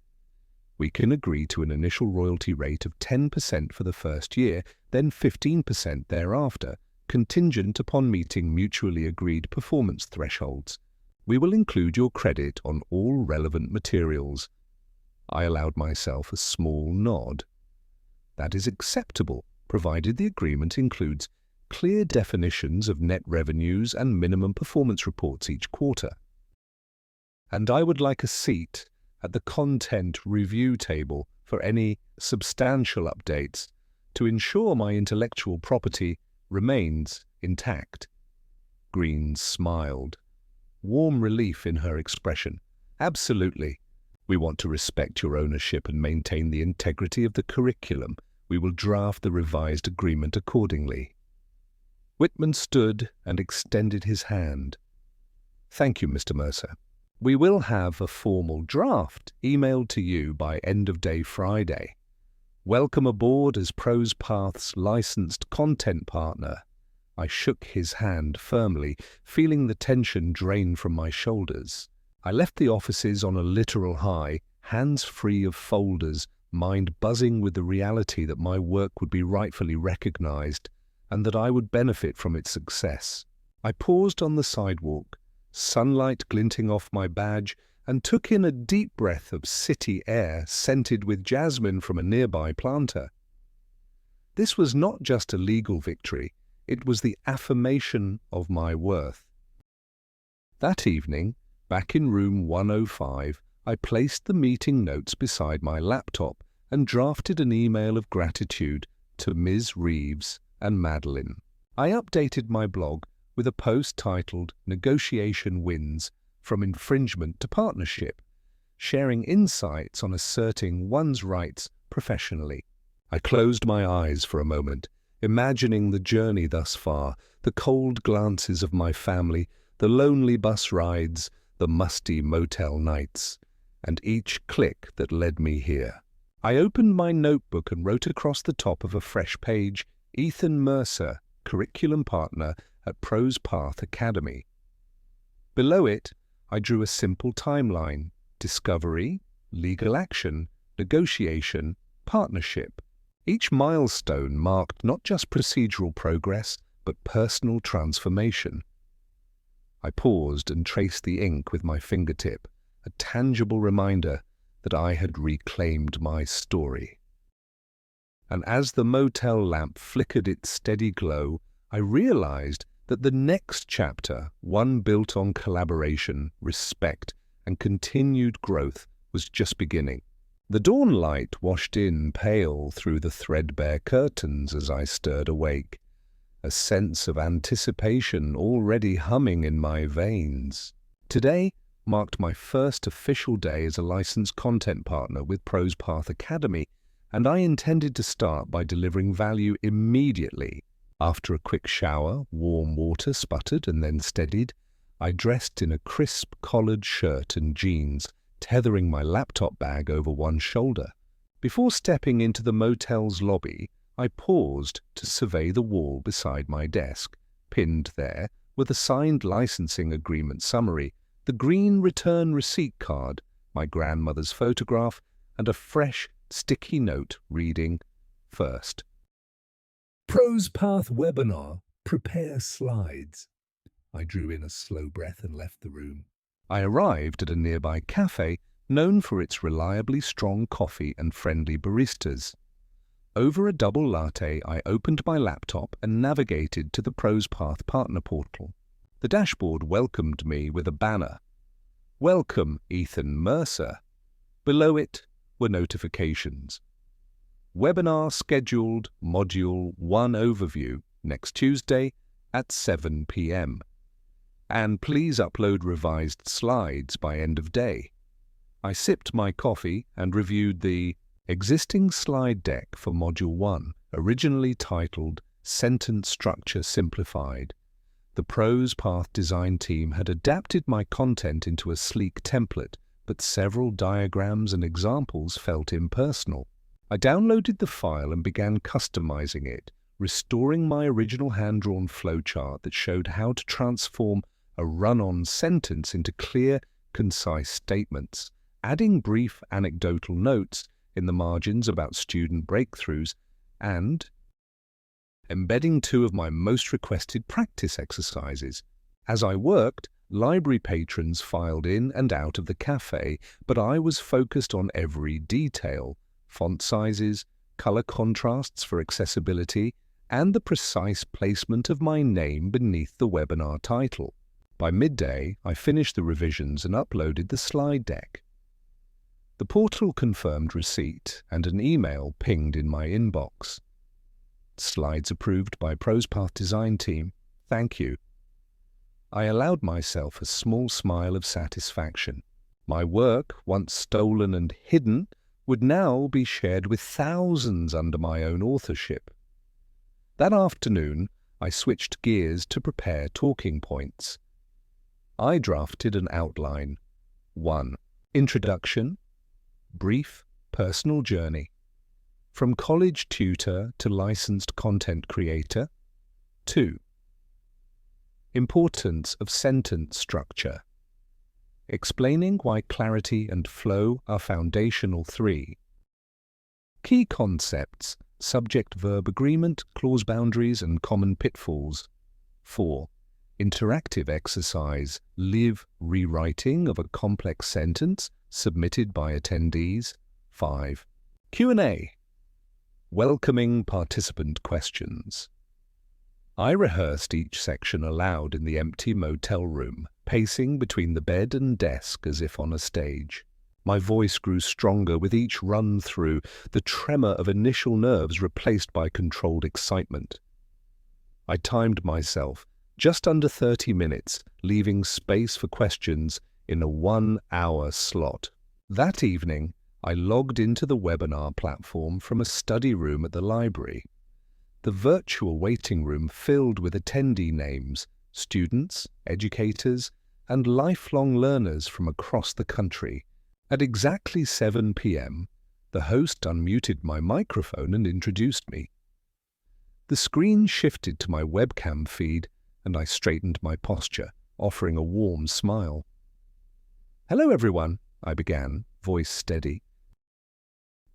"We can agree to an initial royalty rate of 10% for the first year, then 15% thereafter, contingent upon meeting mutually agreed performance thresholds. We will include your credit on all relevant materials." I allowed myself a small nod. That is acceptable, provided the agreement includes clear definitions of net revenues and minimum performance reports each quarter. "And I would like a seat at the content review table for any substantial updates to ensure my intellectual property remains intact." Green smiled, warm relief in her expression. "Absolutely. We want to respect your ownership and maintain the integrity of the curriculum. We will draft the revised agreement accordingly." Whitman stood and extended his hand. "Thank you, Mr. Mercer. We will have a formal draft emailed to you by end of day Friday. Welcome aboard as Prose Path's licensed content partner." I shook his hand firmly, feeling the tension drain from my shoulders. I left the offices on a literal high, hands free of folders, mind buzzing with the reality that my work would be rightfully recognized and that I would benefit from its success. I paused on the sidewalk, sunlight glinting off my badge, and took in a deep breath of city air scented with jasmine from a nearby planter. This was not just a legal victory, it was the affirmation of my worth. That evening, back in room 105, I placed the meeting notes beside my laptop and drafted an email of gratitude to Ms. Reeves and Madeline. I updated my blog with a post titled "Negotiation Wins from Infringement to Partnership," sharing insights on asserting one's rights professionally. I closed my eyes for a moment, imagining the journey thus far, the cold glances of my family, the lonely bus rides, the musty motel nights, and each click that led me here. I opened my notebook and wrote across the top of a fresh page, "Ethan Mercer, Curriculum Partner at Prose Path Academy." Below it, I drew a simple timeline: discovery, legal action, negotiation, partnership. Each milestone marked not just procedural progress, but personal transformation. I paused and traced the ink with my fingertip, a tangible reminder that I had reclaimed my story. And as the motel lamp flickered its steady glow, I realized that the next chapter, one built on collaboration, respect, and continued growth, was just beginning. The dawn light washed in pale through the threadbare curtains as I stirred awake, a sense of anticipation already humming in my veins. Today marked my first official day as a licensed content partner with Prose Path Academy, and I intended to start by delivering value immediately. After a quick shower, warm water sputtered and then steadied, I dressed in a crisp collared shirt and jeans, tethering my laptop bag over one shoulder. Before stepping into the motel's lobby, I paused to survey the wall beside my desk. Pinned there were the signed licensing agreement summary, the green return receipt card, my grandmother's photograph, and a fresh, sticky note reading, "First." Pros Path webinar. Prepare slides. I drew in a slow breath and left the room. I arrived at a nearby cafe known for its reliably strong coffee and friendly baristas. Over a double latte, I opened my laptop and navigated to the Pros Path partner portal. The dashboard welcomed me with a banner. "Welcome, Ethan Mercer." Below it were notifications. "Webinar scheduled, Module 1 overview, next Tuesday at 7 p.m. And please upload revised slides by end of day." I sipped my coffee and reviewed the existing slide deck for Module 1, originally titled Sentence Structure Simplified. The Pros Path design team had adapted my content into a sleek template, but several diagrams and examples felt impersonal. I downloaded the file and began customizing it, restoring my original hand-drawn flowchart that showed how to transform a run-on sentence into clear, concise statements, adding brief anecdotal notes in the margins about student breakthroughs, and embedding 2 of my most requested practice exercises. As I worked, library patrons filed in and out of the cafe, but I was focused on every detail: font sizes, color contrasts for accessibility, and the precise placement of my name beneath the webinar title. By midday, I finished the revisions and uploaded the slide deck. The portal confirmed receipt, and an email pinged in my inbox. "Slides approved by Pros Path design team. Thank you." I allowed myself a small smile of satisfaction. My work, once stolen and hidden, would now be shared with thousands under my own authorship. That afternoon, I switched gears to prepare talking points. I drafted an outline. 1. Introduction. Brief personal journey. From college tutor to licensed content creator. 2. Importance of sentence structure. Explaining why clarity and flow are foundational. 3. Key concepts: subject-verb agreement, clause boundaries, and common pitfalls. 4. Interactive exercise: live rewriting of a complex sentence submitted by attendees. 5. Q&A: welcoming participant questions. I rehearsed each section aloud in the empty motel room, pacing between the bed and desk as if on a stage. My voice grew stronger with each run-through, the tremor of initial nerves replaced by controlled excitement. I timed myself, just under 30 minutes, leaving space for questions in a 1-hour slot. That evening, I logged into the webinar platform from a study room at the library. The virtual waiting room filled with attendee names, students, educators, and lifelong learners from across the country. At exactly 7 p.m., the host unmuted my microphone and introduced me. The screen shifted to my webcam feed, and I straightened my posture, offering a warm smile. "Hello, everyone," I began, voice steady.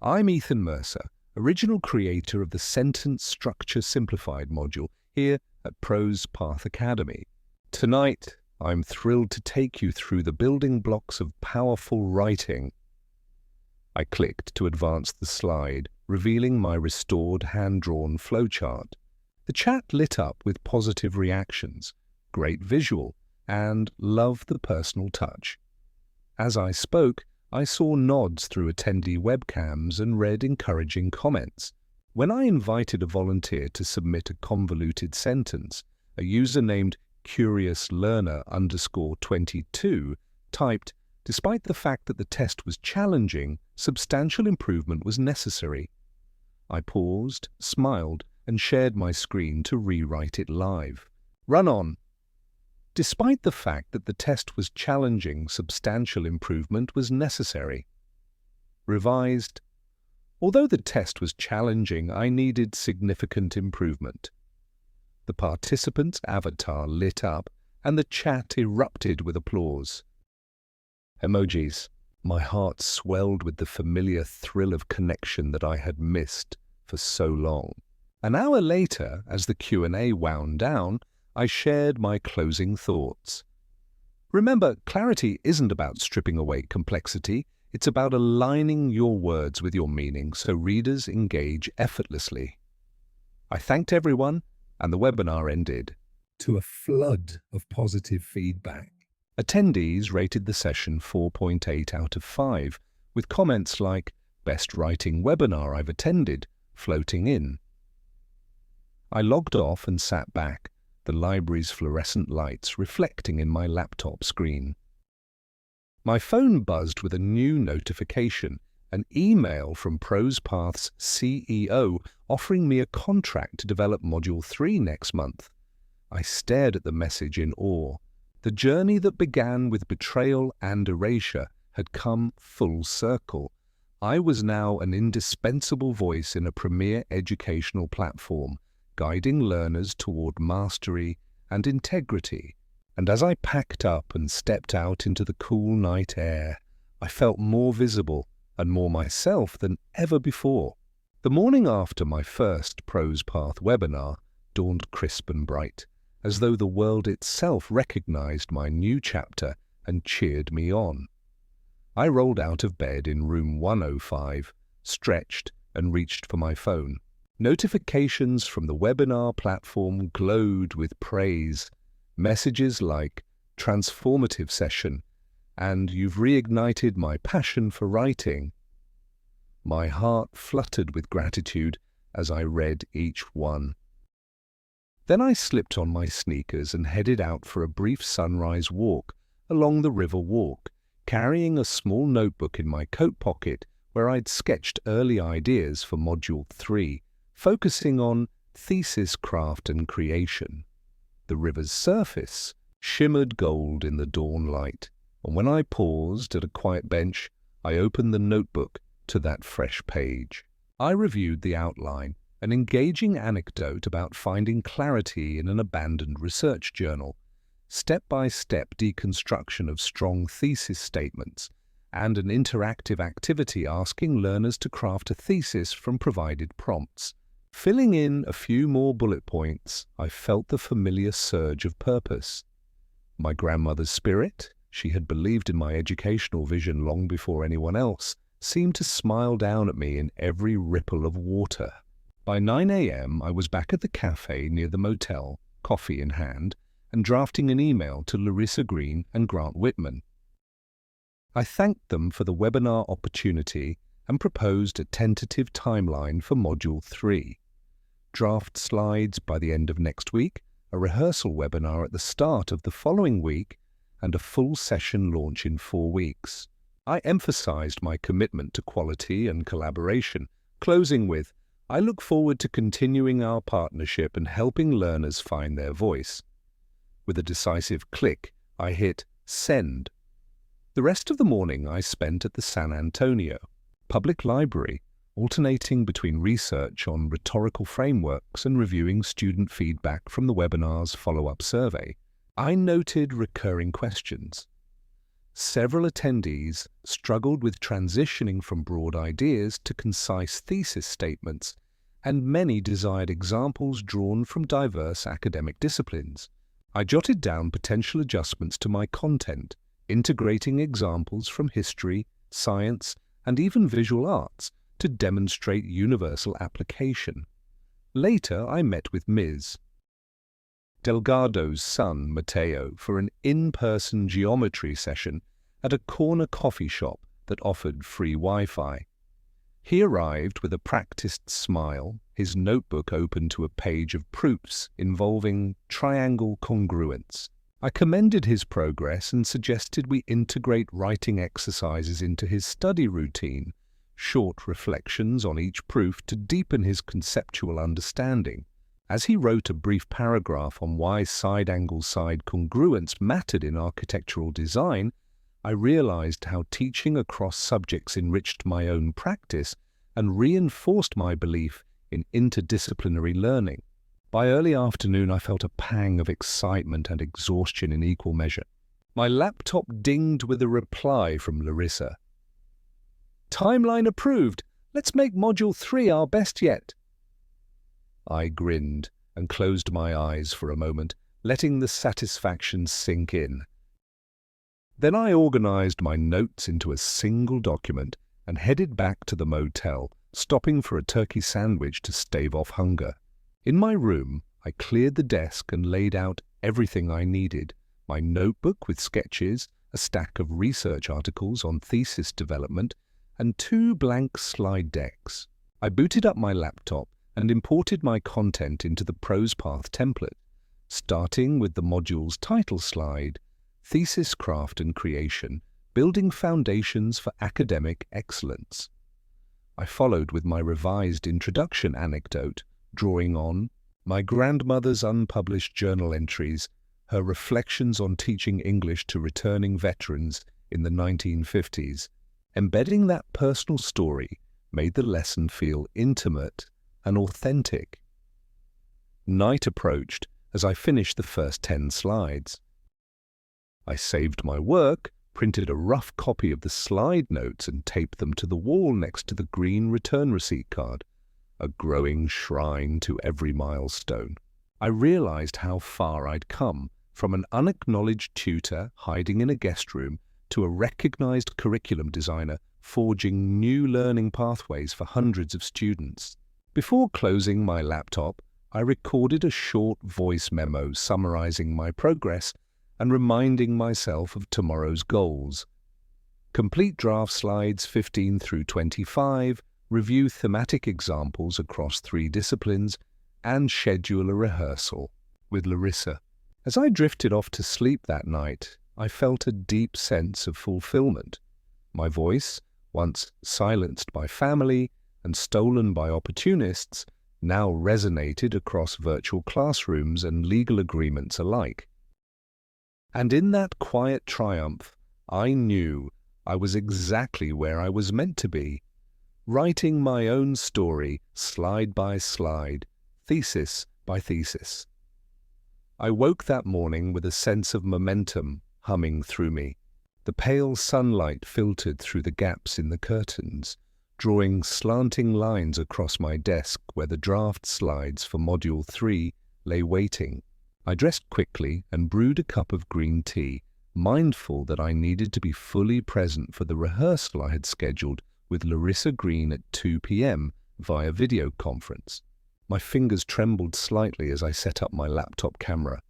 "I'm Ethan Mercer, original creator of the Sentence Structure Simplified module here at Pros Path Academy. Tonight, I'm thrilled to take you through the building blocks of powerful writing." I clicked to advance the slide, revealing my restored hand-drawn flowchart. The chat lit up with positive reactions, great visual, and love the personal touch. As I spoke, I saw nods through attendee webcams and read encouraging comments. When I invited a volunteer to submit a convoluted sentence, a user named CuriousLearner_22 typed, "Despite the fact that the test was challenging, substantial improvement was necessary." I paused, smiled, and shared my screen to rewrite it live. Run on. "Despite the fact that the test was challenging, substantial improvement was necessary." Revised. "Although the test was challenging, I needed significant improvement." The participant's avatar lit up, and the chat erupted with applause. Emojis. My heart swelled with the familiar thrill of connection that I had missed for so long. An hour later, as the Q&A wound down, I shared my closing thoughts. Remember, clarity isn't about stripping away complexity. It's about aligning your words with your meaning so readers engage effortlessly. I thanked everyone, and the webinar ended. To a flood of positive feedback. Attendees rated the session 4.8 out of 5, with comments like, "Best writing webinar I've attended," floating in. I logged off and sat back, the library's fluorescent lights reflecting in my laptop screen. My phone buzzed with a new notification, an email from ProsPath's CEO offering me a contract to develop Module 3 next month. I stared at the message in awe. The journey that began with betrayal and erasure had come full circle. I was now an indispensable voice in a premier educational platform, guiding learners toward mastery and integrity. And as I packed up and stepped out into the cool night air, I felt more visible and more myself than ever before. The morning after my first ProsPath webinar dawned crisp and bright, as though the world itself recognized my new chapter and cheered me on. I rolled out of bed in room 105, stretched, and reached for my phone. Notifications from the webinar platform glowed with praise. Messages like "transformative session" and "you've reignited my passion for writing." My heart fluttered with gratitude as I read each one. Then I slipped on my sneakers and headed out for a brief sunrise walk along the river walk, carrying a small notebook in my coat pocket where I'd sketched early ideas for Module 3, focusing on thesis craft and creation. The river's surface shimmered gold in the dawn light, and when I paused at a quiet bench, I opened the notebook to that fresh page. I reviewed the outline, an engaging anecdote about finding clarity in an abandoned research journal, step-by-step deconstruction of strong thesis statements, and an interactive activity asking learners to craft a thesis from provided prompts. Filling in a few more bullet points, I felt the familiar surge of purpose. My grandmother's spirit, she had believed in my educational vision long before anyone else, seemed to smile down at me in every ripple of water. By 9 a.m. I was back at the cafe near the motel, coffee in hand, and drafting an email to Larissa Green and Grant Whitman. I thanked them for the webinar opportunity and proposed a tentative timeline for Module 3. Draft slides by the end of next week, a rehearsal webinar at the start of the following week, and a full session launch in 4 weeks. I emphasized my commitment to quality and collaboration, closing with, "I look forward to continuing our partnership and helping learners find their voice." With a decisive click, I hit send. The rest of the morning I spent at the San Antonio Public Library, alternating between research on rhetorical frameworks and reviewing student feedback from the webinar's follow-up survey. I noted recurring questions. Several attendees struggled with transitioning from broad ideas to concise thesis statements, and many desired examples drawn from diverse academic disciplines. I jotted down potential adjustments to my content, integrating examples from history, science, and even visual arts to demonstrate universal application. Later, I met with Ms. Delgado's son, Mateo, for an in-person geometry session at a corner coffee shop that offered free Wi-Fi. He arrived with a practiced smile, his notebook open to a page of proofs involving triangle congruence. I commended his progress and suggested we integrate writing exercises into his study routine, short reflections on each proof to deepen his conceptual understanding. As he wrote a brief paragraph on why side-angle-side congruence mattered in architectural design, I realized how teaching across subjects enriched my own practice and reinforced my belief in interdisciplinary learning. By early afternoon, I felt a pang of excitement and exhaustion in equal measure. My laptop dinged with a reply from Larissa. Timeline approved. Let's make Module 3 our best yet. I grinned and closed my eyes for a moment, letting the satisfaction sink in. Then I organized my notes into a single document and headed back to the motel, stopping for a turkey sandwich to stave off hunger. In my room, I cleared the desk and laid out everything I needed: my notebook with sketches, a stack of research articles on thesis development, and 2 blank slide decks. I booted up my laptop and imported my content into the ProsPath template, starting with the module's title slide, Thesis Craft and Creation, Building Foundations for Academic Excellence. I followed with my revised introduction anecdote, drawing on my grandmother's unpublished journal entries, her reflections on teaching English to returning veterans in the 1950s. Embedding that personal story made the lesson feel intimate and authentic. Night approached as I finished the first 10 slides. I saved my work, printed a rough copy of the slide notes and taped them to the wall next to the green return receipt card, a growing shrine to every milestone. I realized how far I'd come, from an unacknowledged tutor hiding in a guest room to a recognized curriculum designer forging new learning pathways for hundreds of students. Before closing my laptop, I recorded a short voice memo summarizing my progress and reminding myself of tomorrow's goals. Complete draft slides 15 through 25, review thematic examples across 3 disciplines, and schedule a rehearsal with Larissa. As I drifted off to sleep that night, I felt a deep sense of fulfillment. My voice, once silenced by family and stolen by opportunists, now resonated across virtual classrooms and legal agreements alike. And in that quiet triumph, I knew I was exactly where I was meant to be, writing my own story slide by slide, thesis by thesis. I woke that morning with a sense of momentum humming through me. The pale sunlight filtered through the gaps in the curtains, drawing slanting lines across my desk where the draft slides for Module 3 lay waiting. I dressed quickly and brewed a cup of green tea, mindful that I needed to be fully present for the rehearsal I had scheduled with Larissa Green at 2 p.m. via video conference. My fingers trembled slightly as I set up my laptop camera.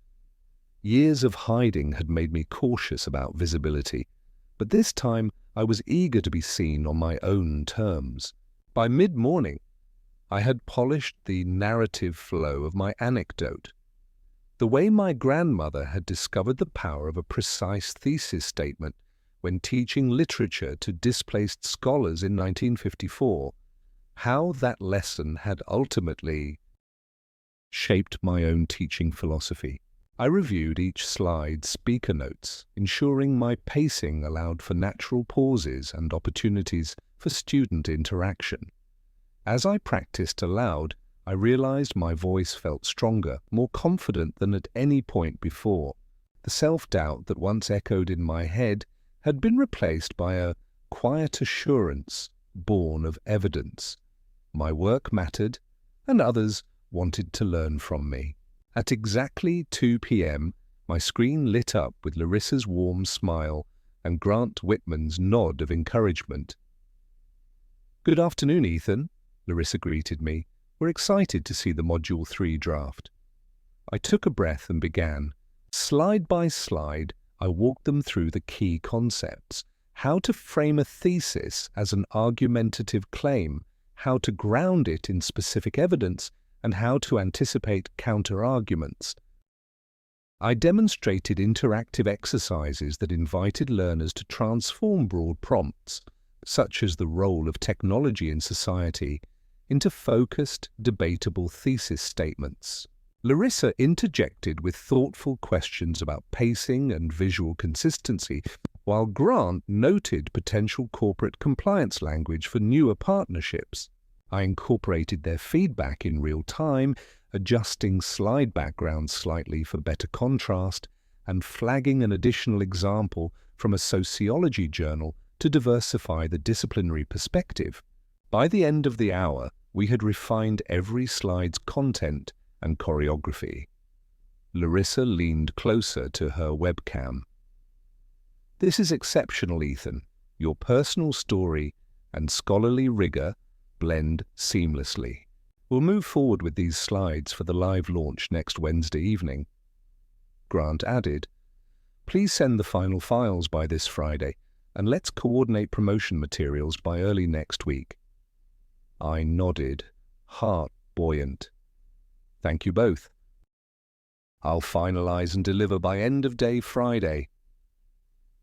Years of hiding had made me cautious about visibility, but this time I was eager to be seen on my own terms. By mid-morning, I had polished the narrative flow of my anecdote. The way my grandmother had discovered the power of a precise thesis statement when teaching literature to displaced scholars in 1954, how that lesson had ultimately shaped my own teaching philosophy. I reviewed each slide's speaker notes, ensuring my pacing allowed for natural pauses and opportunities for student interaction. As I practiced aloud, I realized my voice felt stronger, more confident than at any point before. The self-doubt that once echoed in my head had been replaced by a quiet assurance born of evidence. My work mattered, and others wanted to learn from me. At exactly 2 p.m., my screen lit up with Larissa's warm smile and Grant Whitman's nod of encouragement. "Good afternoon, Ethan," Larissa greeted me. "We're excited to see the Module 3 draft." I took a breath and began. Slide by slide, I walked them through the key concepts: how to frame a thesis as an argumentative claim, how to ground it in specific evidence, and how to anticipate counter-arguments. I demonstrated interactive exercises that invited learners to transform broad prompts, such as the role of technology in society, into focused, debatable thesis statements. Larissa interjected with thoughtful questions about pacing and visual consistency, while Grant noted potential corporate compliance language for newer partnerships. I incorporated their feedback in real time, adjusting slide backgrounds slightly for better contrast, and flagging an additional example from a sociology journal to diversify the disciplinary perspective. By the end of the hour, we had refined every slide's content and choreography. Larissa leaned closer to her webcam. "This is exceptional, Ethan. Your personal story and scholarly rigor blend seamlessly. We'll move forward with these slides for the live launch next Wednesday evening." Grant added, "Please send the final files by this Friday, and let's coordinate promotion materials by early next week." I nodded, heart buoyant. "Thank you both. I'll finalize and deliver by end of day Friday."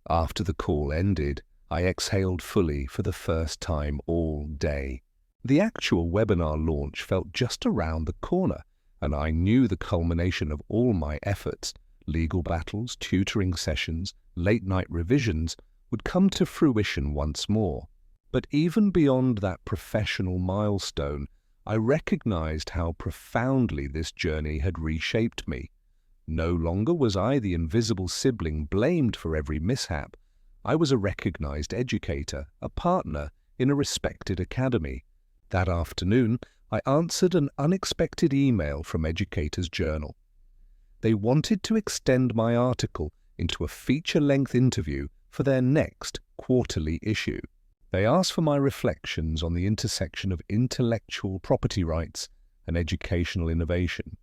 After the call ended, I exhaled fully for the first time all day. The actual webinar launch felt just around the corner, and I knew the culmination of all my efforts, legal battles, tutoring sessions, late-night revisions, would come to fruition once more. But even beyond that professional milestone, I recognized how profoundly this journey had reshaped me. No longer was I the invisible sibling blamed for every mishap. I was a recognized educator, a partner in a respected academy. That afternoon, I answered an unexpected email from Educators Journal. They wanted to extend my article into a feature-length interview for their next quarterly issue. They asked for my reflections on the intersection of intellectual property rights and educational innovation.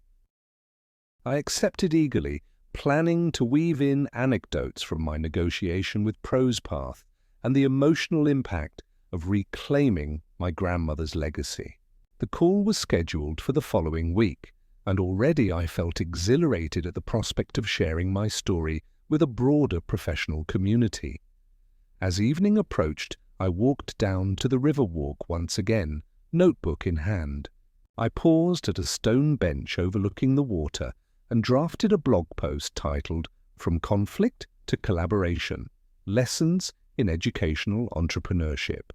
I accepted eagerly, planning to weave in anecdotes from my negotiation with ProsePath and the emotional impact of reclaiming my grandmother's legacy. The call was scheduled for the following week, and already I felt exhilarated at the prospect of sharing my story with a broader professional community. As evening approached, I walked down to the Riverwalk once again, notebook in hand. I paused at a stone bench overlooking the water and drafted a blog post titled "From Conflict to Collaboration: Lessons in Educational Entrepreneurship."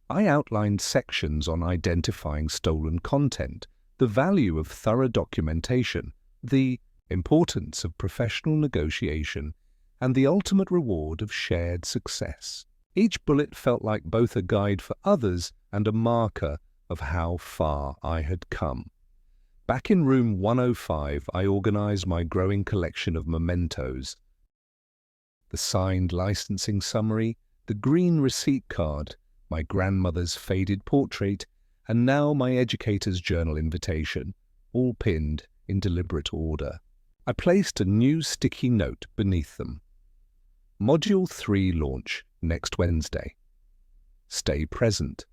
I outlined sections on identifying stolen content, the value of thorough documentation, the importance of professional negotiation, and the ultimate reward of shared success. Each bullet felt like both a guide for others and a marker of how far I had come. Back in room 105, I organized my growing collection of mementos. The signed licensing summary, the green receipt card, my grandmother's faded portrait, and now my Educator's Journal invitation, all pinned in deliberate order. I placed a new sticky note beneath them. Module 3 launch next Wednesday. Stay present.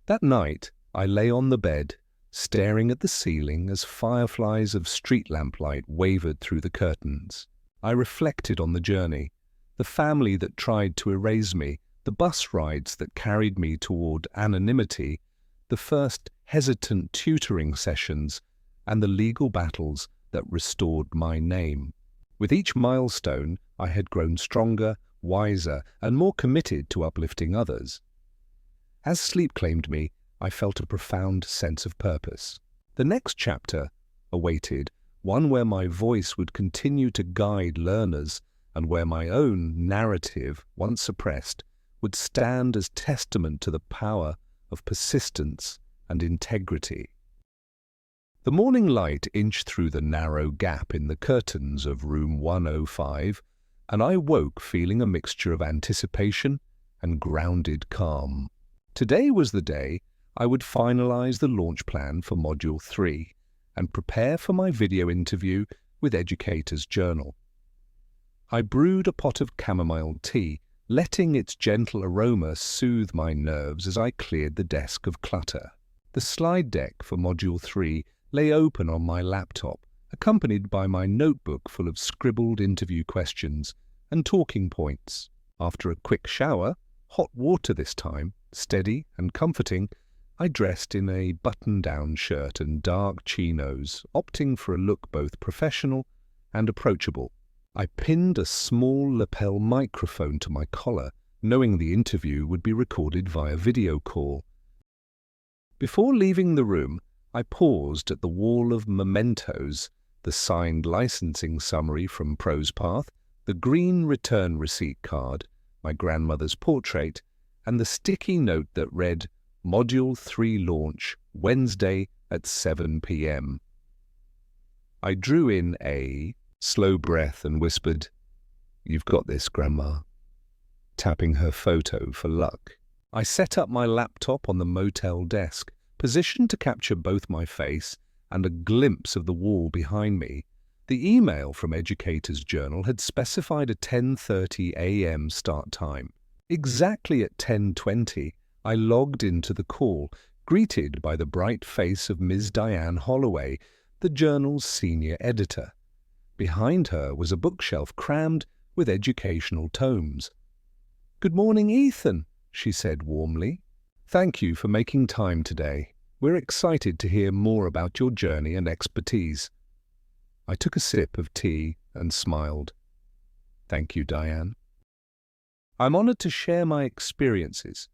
That night, I lay on the bed, staring at the ceiling as fireflies of street lamplight wavered through the curtains. I reflected on the journey, the family that tried to erase me, the bus rides that carried me toward anonymity, the first hesitant tutoring sessions, and the legal battles that restored my name. With each milestone, I had grown stronger, wiser, and more committed to uplifting others. As sleep claimed me, I felt a profound sense of purpose. The next chapter awaited, one where my voice would continue to guide learners and where my own narrative, once suppressed, would stand as testament to the power of persistence and integrity. The morning light inched through the narrow gap in the curtains of room 105, and I woke feeling a mixture of anticipation and grounded calm. Today was the day I would finalize the launch plan for Module 3 and prepare for my video interview with Educators Journal. I brewed a pot of chamomile tea, letting its gentle aroma soothe my nerves as I cleared the desk of clutter. The slide deck for Module 3 lay open on my laptop, accompanied by my notebook full of scribbled interview questions and talking points. After a quick shower, hot water this time, steady and comforting, I dressed in a button-down shirt and dark chinos, opting for a look both professional and approachable. I pinned a small lapel microphone to my collar, knowing the interview would be recorded via video call. Before leaving the room, I paused at the wall of mementos, the signed licensing summary from ProsePath, the green return receipt card, my grandmother's portrait, and the sticky note that read, Module 3 launch, Wednesday at 7 p.m. I drew in a slow breath and whispered, "You've got this, Grandma," tapping her photo for luck. I set up my laptop on the motel desk, positioned to capture both my face and a glimpse of the wall behind me. The email from Educator's Journal had specified a 10:30 a.m. start time. Exactly at 10:20, I logged into the call, greeted by the bright face of Ms. Diane Holloway, the journal's senior editor. Behind her was a bookshelf crammed with educational tomes. "Good morning, Ethan," she said warmly. "Thank you for making time today. We're excited to hear more about your journey and expertise." I took a sip of tea and smiled. "Thank you, Diane." I'm honored to share my experiences.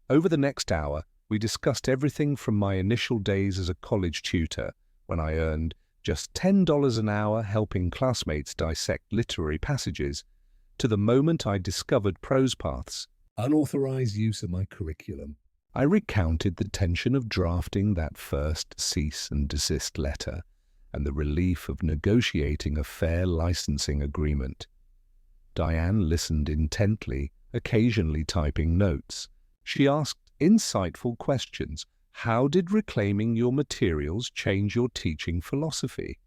Over the next hour, we discussed everything from my initial days as a college tutor, when I earned just $10 an hour helping classmates dissect literary passages, to the moment I discovered prose paths. Unauthorized use of my curriculum. I recounted the tension of drafting that first cease and desist letter and the relief of negotiating a fair licensing agreement. Diane listened intently, occasionally typing notes. She asked insightful questions. How did reclaiming your materials change your teaching philosophy?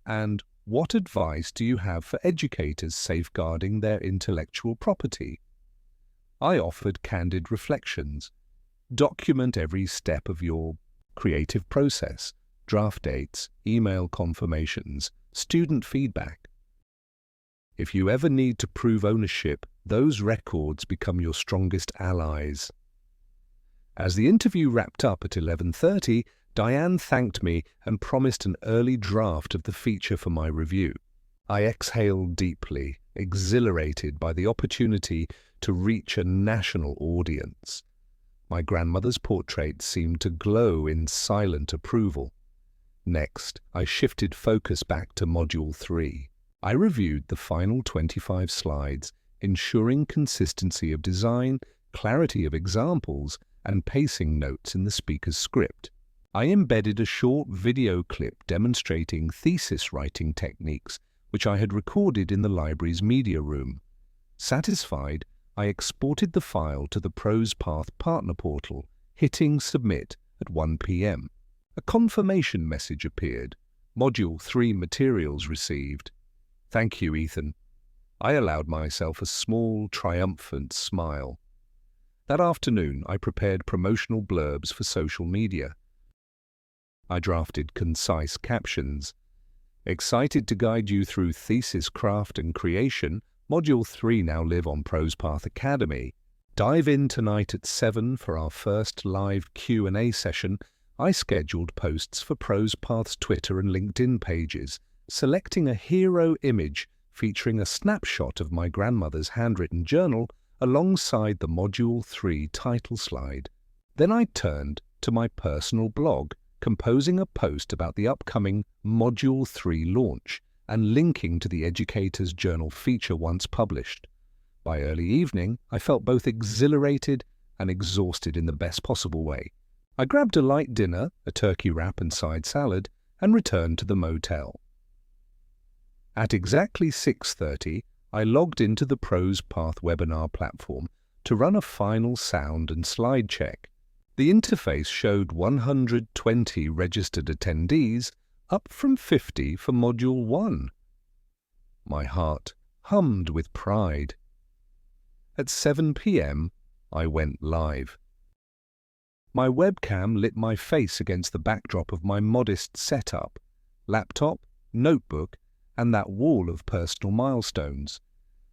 And what advice do you have for educators safeguarding their intellectual property? I offered candid reflections. Document every step of your creative process, draft dates, email confirmations, student feedback. If you ever need to prove ownership, those records become your strongest allies. As the interview wrapped up at 11:30, Diane thanked me and promised an early draft of the feature for my review. I exhaled deeply, exhilarated by the opportunity to reach a national audience. My grandmother's portrait seemed to glow in silent approval. Next, I shifted focus back to Module 3. I reviewed the final 25 slides, ensuring consistency of design, clarity of examples, and pacing notes in the speaker's script. I embedded a short video clip demonstrating thesis writing techniques, which I had recorded in the library's media room. Satisfied, I exported the file to the ProsePath partner portal, hitting submit at 1 p.m. A confirmation message appeared. Module 3 materials received. "Thank you, Ethan." I allowed myself a small, triumphant smile. That afternoon, I prepared promotional blurbs for social media. I drafted concise captions. Excited to guide you through thesis craft and creation, Module 3 now live on ProsePath Academy. Dive in tonight at 7 for our first live Q&A session. I scheduled posts for ProsePath's Twitter and LinkedIn pages, selecting a hero image featuring a snapshot of my grandmother's handwritten journal alongside the Module 3 title slide. Then I turned to my personal blog, composing a post about the upcoming Module 3 launch and linking to the Educator's Journal feature once published. By early evening, I felt both exhilarated and exhausted in the best possible way. I grabbed a light dinner, a turkey wrap and side salad, and returned to the motel. At exactly 6:30, I logged into the ProsePath webinar platform to run a final sound and slide check. The interface showed 120 registered attendees, up from 50 for Module 1. My heart hummed with pride. At 7 p.m., I went live. My webcam lit my face against the backdrop of my modest setup, laptop, notebook, and that wall of personal milestones.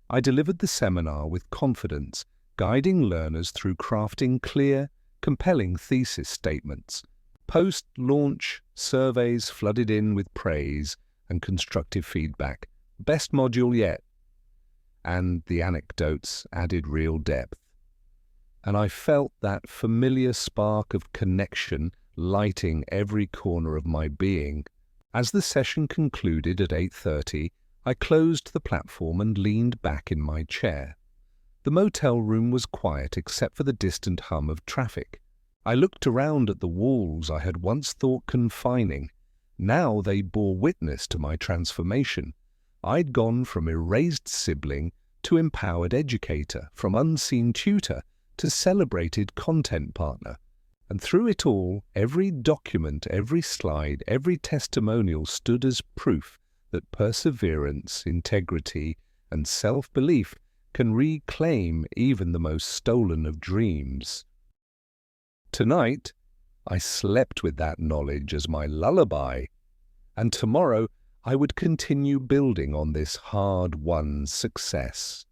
I delivered the seminar with confidence, guiding learners through crafting clear, compelling thesis statements. Post-launch surveys flooded in with praise and constructive feedback. Best module yet. And the anecdotes added real depth. And I felt that familiar spark of connection lighting every corner of my being. As the session concluded at 8:30, I closed the platform and leaned back in my chair. The motel room was quiet except for the distant hum of traffic. I looked around at the walls I had once thought confining. Now they bore witness to my transformation. I'd gone from erased sibling to empowered educator, from unseen tutor to celebrated content partner. And through it all, every document, every slide, every testimonial stood as proof that perseverance, integrity, and self-belief can reclaim even the most stolen of dreams. Tonight, I slept with that knowledge as my lullaby, and tomorrow I would continue building on this hard-won success.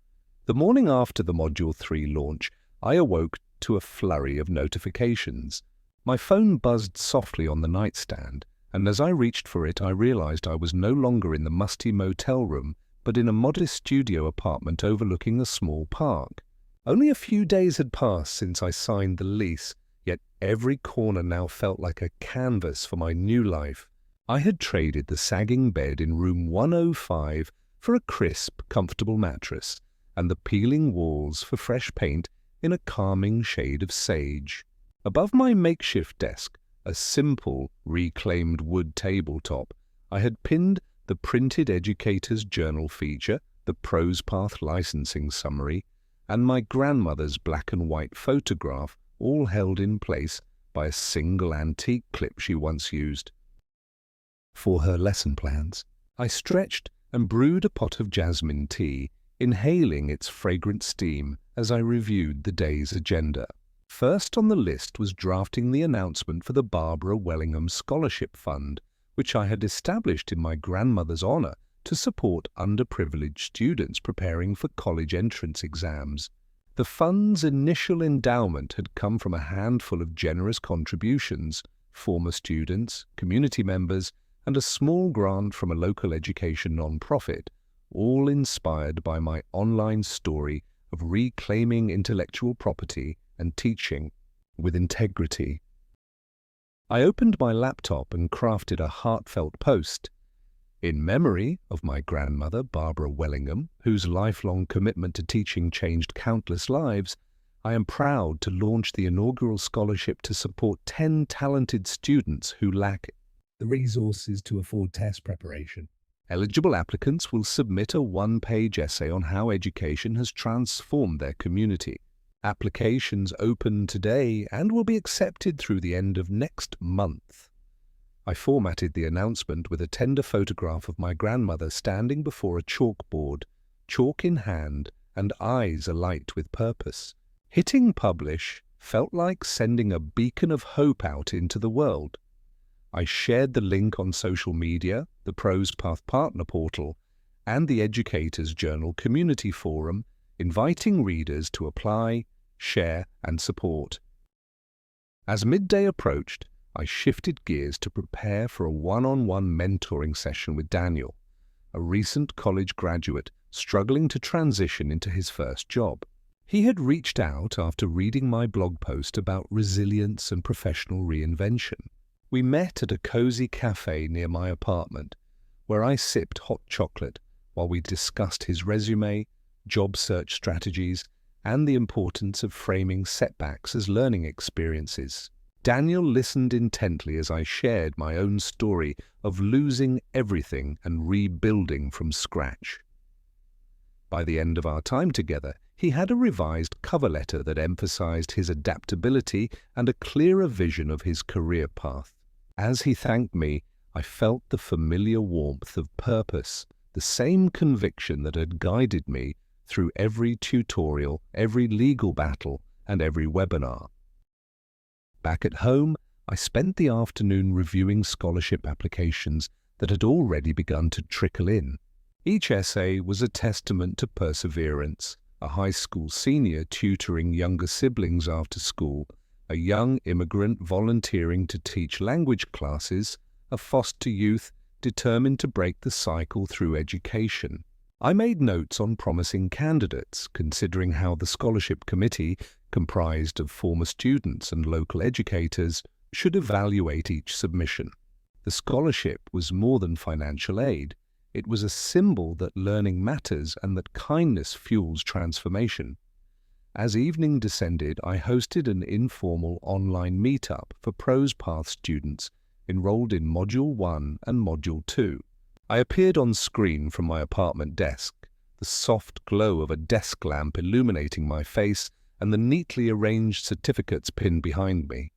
The morning after the Module 3 launch, I awoke to a flurry of notifications. My phone buzzed softly on the nightstand, and as I reached for it, I realized I was no longer in the musty motel room, but in a modest studio apartment overlooking a small park. Only a few days had passed since I signed the lease, yet every corner now felt like a canvas for my new life. I had traded the sagging bed in room 105 for a crisp, comfortable mattress, and the peeling walls for fresh paint in a calming shade of sage. Above my makeshift desk, a simple, reclaimed wood tabletop, I had pinned the printed educator's journal feature, the Prose Path licensing summary, and my grandmother's black and white photograph, all held in place by a single antique clip she once used for her lesson plans. I stretched and brewed a pot of jasmine tea, inhaling its fragrant steam as I reviewed the day's agenda. First on the list was drafting the announcement for the Barbara Wellingham Scholarship Fund, which I had established in my grandmother's honor to support underprivileged students preparing for college entrance exams. The fund's initial endowment had come from a handful of generous contributions, former students, community members, and a small grant from a local education nonprofit, all inspired by my online story of reclaiming intellectual property and teaching with integrity. I opened my laptop and crafted a heartfelt post. In memory of my grandmother, Barbara Wellingham, whose lifelong commitment to teaching changed countless lives, I am proud to launch the inaugural scholarship to support 10 talented students who lack The resources to afford test preparation. Eligible applicants will submit a one-page essay on how education has transformed their community. Applications open today and will be accepted through the end of next month. I formatted the announcement with a tender photograph of my grandmother standing before a chalkboard, chalk in hand and eyes alight with purpose. Hitting publish felt like sending a beacon of hope out into the world. I shared the link on social media, the Prose Path Partner Portal, and the Educators Journal Community Forum, inviting readers to apply, share, and support. As midday approached, I shifted gears to prepare for a one-on-one mentoring session with Daniel, a recent college graduate struggling to transition into his first job. He had reached out after reading my blog post about resilience and professional reinvention. We met at a cozy cafe near my apartment, where I sipped hot chocolate while we discussed his resume, job search strategies, and the importance of framing setbacks as learning experiences. Daniel listened intently as I shared my own story of losing everything and rebuilding from scratch. By the end of our time together, he had a revised cover letter that emphasized his adaptability and a clearer vision of his career path. As he thanked me, I felt the familiar warmth of purpose, the same conviction that had guided me through every tutorial, every legal battle, and every webinar. Back at home, I spent the afternoon reviewing scholarship applications that had already begun to trickle in. Each essay was a testament to perseverance: a high school senior tutoring younger siblings after school, a young immigrant volunteering to teach language classes, a foster youth determined to break the cycle through education. I made notes on promising candidates, considering how the scholarship committee, comprised of former students and local educators, should evaluate each submission. The scholarship was more than financial aid. It was a symbol that learning matters and that kindness fuels transformation. As evening descended, I hosted an informal online meetup for Prose Path students enrolled in Module 1 and Module 2. I appeared on screen from my apartment desk, the soft glow of a desk lamp illuminating my face and the neatly arranged certificates pinned behind me.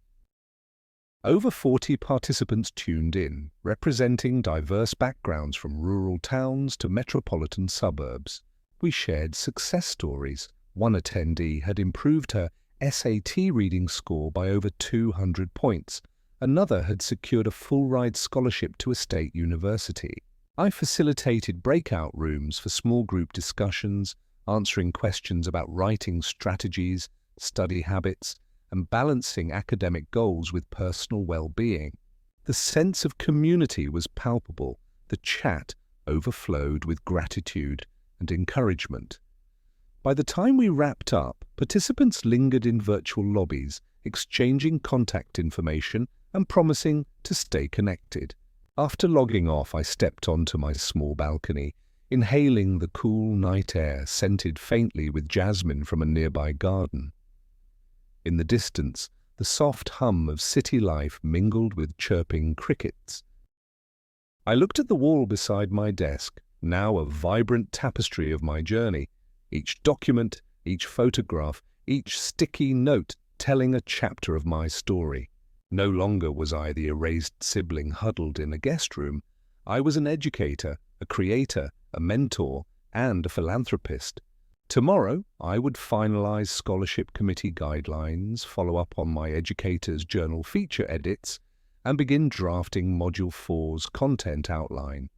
Over 40 participants tuned in, representing diverse backgrounds from rural towns to metropolitan suburbs. We shared success stories. One attendee had improved her SAT reading score by over 200 points. Another had secured a full-ride scholarship to a state university. I facilitated breakout rooms for small group discussions, answering questions about writing strategies, study habits, and balancing academic goals with personal well-being. The sense of community was palpable. The chat overflowed with gratitude and encouragement. By the time we wrapped up, participants lingered in virtual lobbies, exchanging contact information and promising to stay connected. After logging off, I stepped onto my small balcony, inhaling the cool night air scented faintly with jasmine from a nearby garden. In the distance, the soft hum of city life mingled with chirping crickets. I looked at the wall beside my desk, now a vibrant tapestry of my journey, each document, each photograph, each sticky note telling a chapter of my story. No longer was I the erased sibling huddled in a guest room. I was an educator, a creator, a mentor, and a philanthropist. Tomorrow, I would finalize scholarship committee guidelines, follow up on my educator's journal feature edits, and begin drafting Module 4's content outline.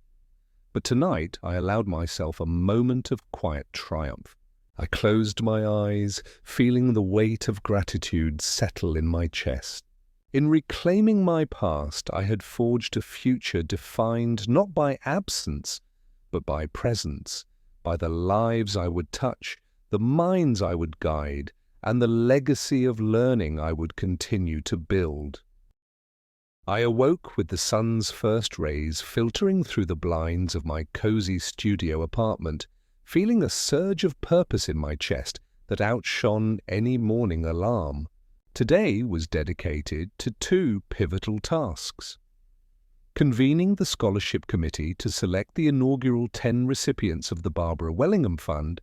But tonight, I allowed myself a moment of quiet triumph. I closed my eyes, feeling the weight of gratitude settle in my chest. In reclaiming my past, I had forged a future defined not by absence, but by presence, by the lives I would touch, the minds I would guide, and the legacy of learning I would continue to build. I awoke with the sun's first rays filtering through the blinds of my cozy studio apartment, feeling a surge of purpose in my chest that outshone any morning alarm. Today was dedicated to two pivotal tasks: convening the scholarship committee to select the inaugural 10 recipients of the Barbara Wellingham Fund,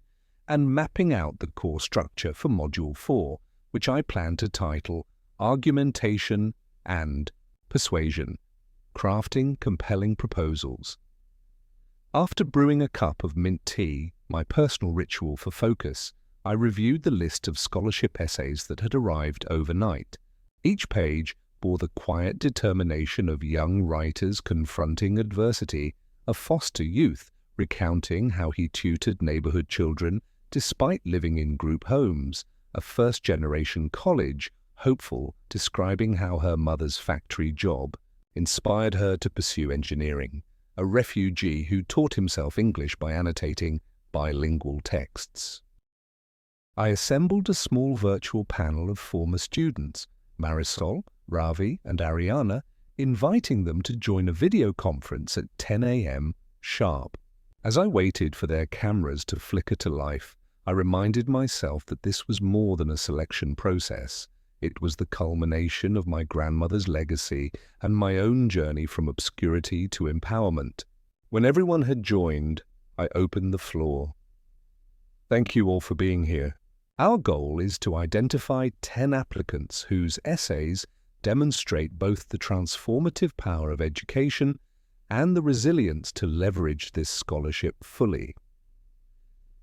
and mapping out the core structure for Module 4, which I plan to title Argumentation and Persuasion, Crafting Compelling Proposals. After brewing a cup of mint tea, my personal ritual for focus, I reviewed the list of scholarship essays that had arrived overnight. Each page bore the quiet determination of young writers confronting adversity, a foster youth recounting how he tutored neighborhood children despite living in group homes, a first-generation college hopeful describing how her mother's factory job inspired her to pursue engineering, a refugee who taught himself English by annotating bilingual texts. I assembled a small virtual panel of former students, Marisol, Ravi, and Ariana, inviting them to join a video conference at 10 a.m. sharp. As I waited for their cameras to flicker to life, I reminded myself that this was more than a selection process. It was the culmination of my grandmother's legacy and my own journey from obscurity to empowerment. When everyone had joined, I opened the floor. Thank you all for being here. Our goal is to identify 10 applicants whose essays demonstrate both the transformative power of education and the resilience to leverage this scholarship fully.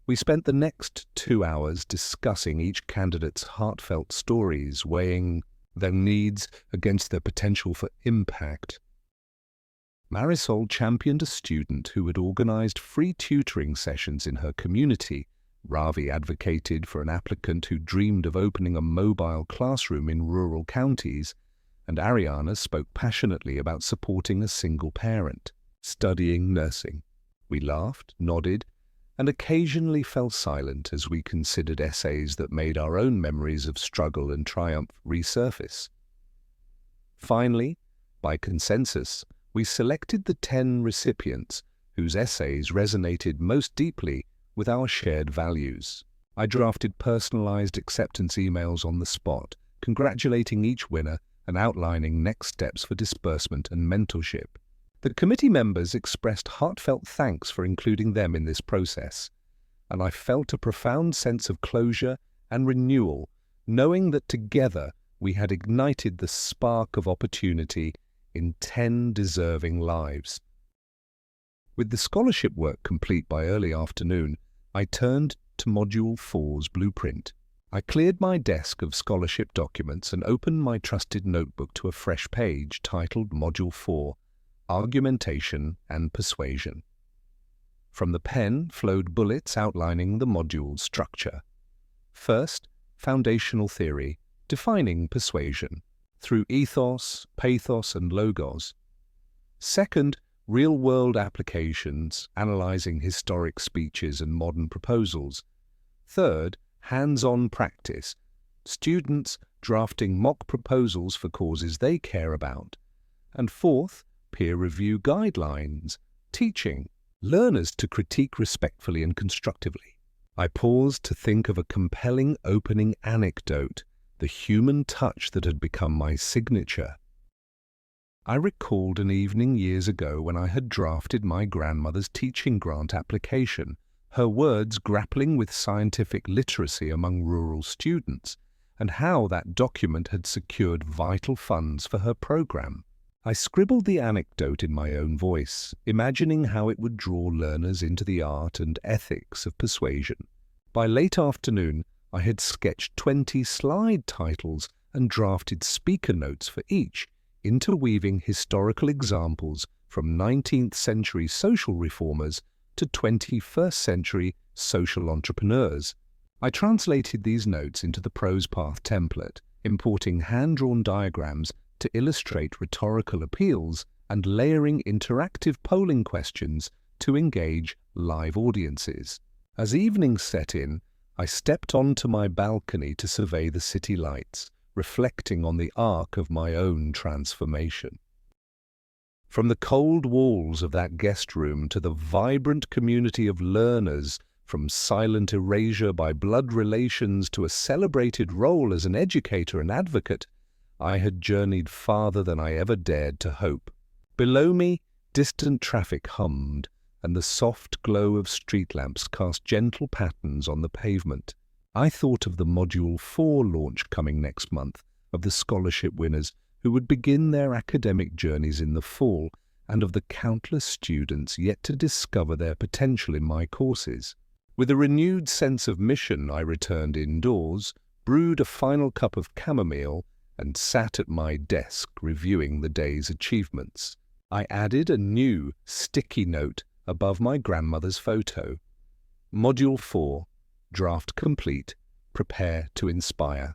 We spent the next 2 hours discussing each candidate's heartfelt stories, weighing their needs against their potential for impact. Marisol championed a student who had organized free tutoring sessions in her community. Ravi advocated for an applicant who dreamed of opening a mobile classroom in rural counties, and Ariana spoke passionately about supporting a single parent studying nursing. We laughed, nodded, and occasionally fell silent as we considered essays that made our own memories of struggle and triumph resurface. Finally, by consensus, we selected the 10 recipients whose essays resonated most deeply with our shared values. I drafted personalized acceptance emails on the spot, congratulating each winner and outlining next steps for disbursement and mentorship. The committee members expressed heartfelt thanks for including them in this process, and I felt a profound sense of closure and renewal, knowing that together we had ignited the spark of opportunity in 10 deserving lives. With the scholarship work complete by early afternoon, I turned to Module 4's blueprint. I cleared my desk of scholarship documents and opened my trusted notebook to a fresh page titled Module 4, Argumentation and Persuasion. From the pen flowed bullets outlining the module's structure. First, foundational theory, defining persuasion, through ethos, pathos, and logos. Second, real-world applications, analyzing historic speeches and modern proposals. Third, hands-on practice, students drafting mock proposals for causes they care about. And fourth, peer review guidelines, teaching learners to critique respectfully and constructively. I paused to think of a compelling opening anecdote, the human touch that had become my signature. I recalled an evening years ago when I had drafted my grandmother's teaching grant application, her words grappling with scientific literacy among rural students, and how that document had secured vital funds for her program. I scribbled the anecdote in my own voice, imagining how it would draw learners into the art and ethics of persuasion. By late afternoon, I had sketched 20 slide titles and drafted speaker notes for each, interweaving historical examples from 19th century social reformers to 21st century social entrepreneurs. I translated these notes into the ProsePath template, importing hand-drawn diagrams to illustrate rhetorical appeals and layering interactive polling questions to engage live audiences. As evening set in, I stepped onto my balcony to survey the city lights, reflecting on the arc of my own transformation. From the cold walls of that guest room to the vibrant community of learners, from silent erasure by blood relations to a celebrated role as an educator and advocate, I had journeyed farther than I ever dared to hope. Below me, distant traffic hummed, and the soft glow of street lamps cast gentle patterns on the pavement. I thought of the Module 4 launch coming next month, of the scholarship winners who would begin their academic journeys in the fall, and of the countless students yet to discover their potential in my courses. With a renewed sense of mission, I returned indoors, brewed a final cup of chamomile, and sat at my desk reviewing the day's achievements. I added a new sticky note above my grandmother's photo. Module 4, draft complete, prepare to inspire.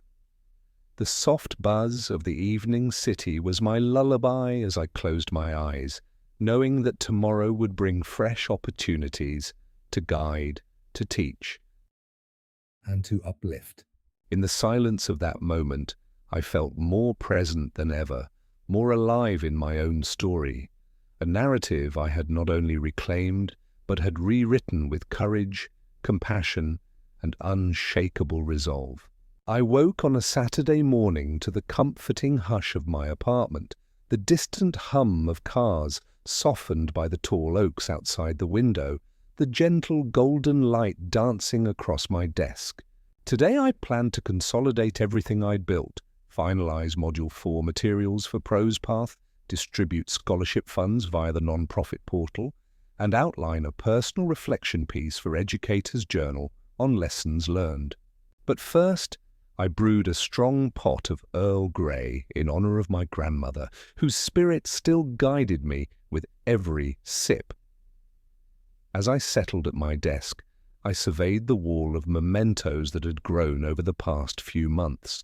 The soft buzz of the evening city was my lullaby as I closed my eyes, knowing that tomorrow would bring fresh opportunities to guide, to teach, and to uplift. In the silence of that moment, I felt more present than ever, more alive in my own story, a narrative I had not only reclaimed, but had rewritten with courage, compassion, and unshakable resolve. I woke on a Saturday morning to the comforting hush of my apartment, the distant hum of cars softened by the tall oaks outside the window, the gentle golden light dancing across my desk. Today I planned to consolidate everything I'd built, finalize Module 4 materials for ProsePath, distribute scholarship funds via the non-profit portal, and outline a personal reflection piece for Educator's Journal on lessons learned. But first, I brewed a strong pot of Earl Grey in honor of my grandmother, whose spirit still guided me with every sip. As I settled at my desk, I surveyed the wall of mementos that had grown over the past few months.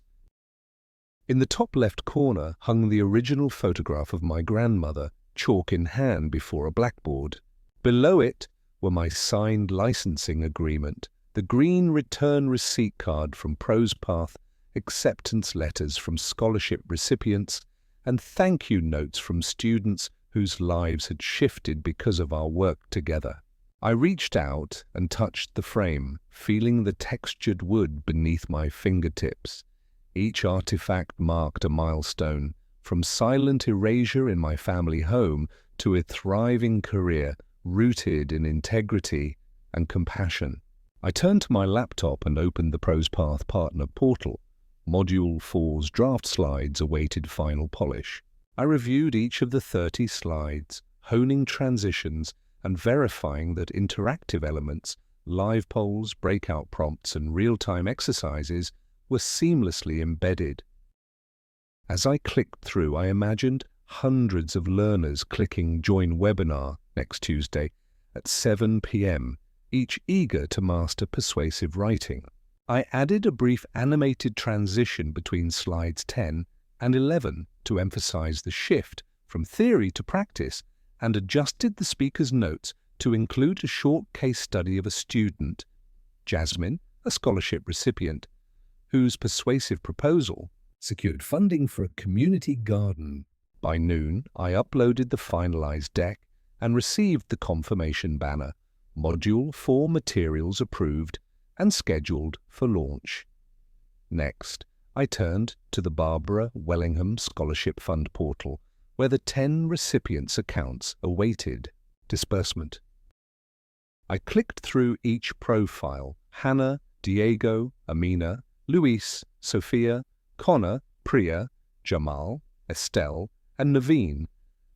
In the top left corner hung the original photograph of my grandmother, chalk in hand before a blackboard. Below it were my signed licensing agreement, the green return receipt card from ProsePath, acceptance letters from scholarship recipients, and thank you notes from students whose lives had shifted because of our work together. I reached out and touched the frame, feeling the textured wood beneath my fingertips. Each artifact marked a milestone, from silent erasure in my family home to a thriving career rooted in integrity and compassion. I turned to my laptop and opened the ProsPath Partner portal. Module 4's draft slides awaited final polish. I reviewed each of the 30 slides, honing transitions and verifying that interactive elements, live polls, breakout prompts, and real-time exercises were seamlessly embedded. As I clicked through, I imagined hundreds of learners clicking Join Webinar next Tuesday at 7 p.m., each eager to master persuasive writing. I added a brief animated transition between slides 10 and 11 to emphasize the shift from theory to practice, and adjusted the speaker's notes to include a short case study of a student, Jasmine, a scholarship recipient, whose persuasive proposal secured funding for a community garden. By noon, I uploaded the finalized deck and received the confirmation banner, Module 4 materials approved and scheduled for launch. Next, I turned to the Barbara Wellingham Scholarship Fund portal, where the 10 recipients' accounts awaited disbursement. I clicked through each profile: Hannah, Diego, Amina, Luis, Sophia, Connor, Priya, Jamal, Estelle, and Naveen,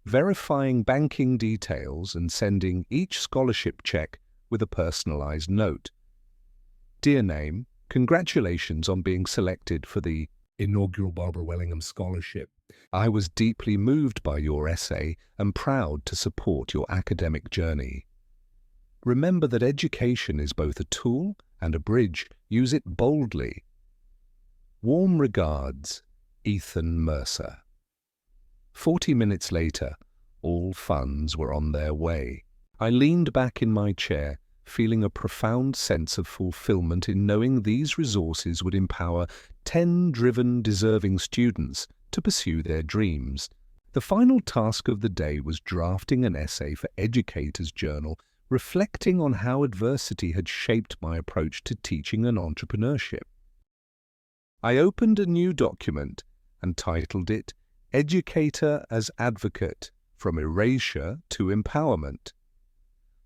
verifying banking details and sending each scholarship check with a personalized note. Dear name, congratulations on being selected for the inaugural Barbara Wellingham Scholarship. I was deeply moved by your essay and proud to support your academic journey. Remember that education is both a tool and a bridge. Use it boldly. Warm regards, Ethan Mercer. 40 minutes later, all funds were on their way. I leaned back in my chair, feeling a profound sense of fulfillment in knowing these resources would empower 10 driven, deserving students to pursue their dreams. The final task of the day was drafting an essay for Educator's Journal, reflecting on how adversity had shaped my approach to teaching and entrepreneurship. I opened a new document and titled it Educator as Advocate, From Erasure to Empowerment.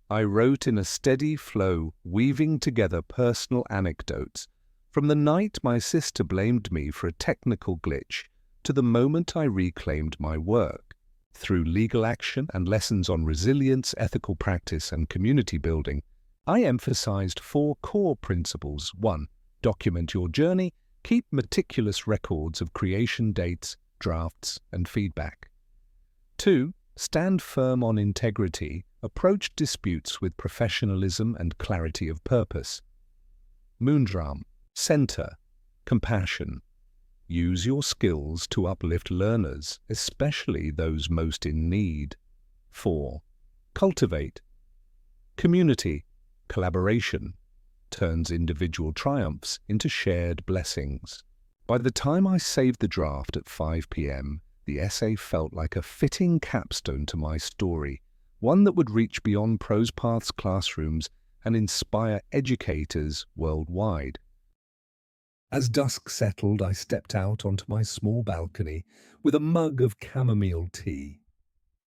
I wrote in a steady flow, weaving together personal anecdotes, from the night my sister blamed me for a technical glitch to the moment I reclaimed my work. Through legal action and lessons on resilience, ethical practice, and community building, I emphasized 4 core principles. 1. Document your journey. Keep meticulous records of creation dates, drafts, and feedback. 2. Stand firm on integrity. Approach disputes with professionalism and clarity of purpose. Moondram. Center. Compassion. Use your skills to uplift learners, especially those most in need. 4. Cultivate. Community. Collaboration turns individual triumphs into shared blessings. By the time I saved the draft at 5 p.m., the essay felt like a fitting capstone to my story, one that would reach beyond ProsPath's classrooms and inspire educators worldwide. As dusk settled, I stepped out onto my small balcony with a mug of chamomile tea.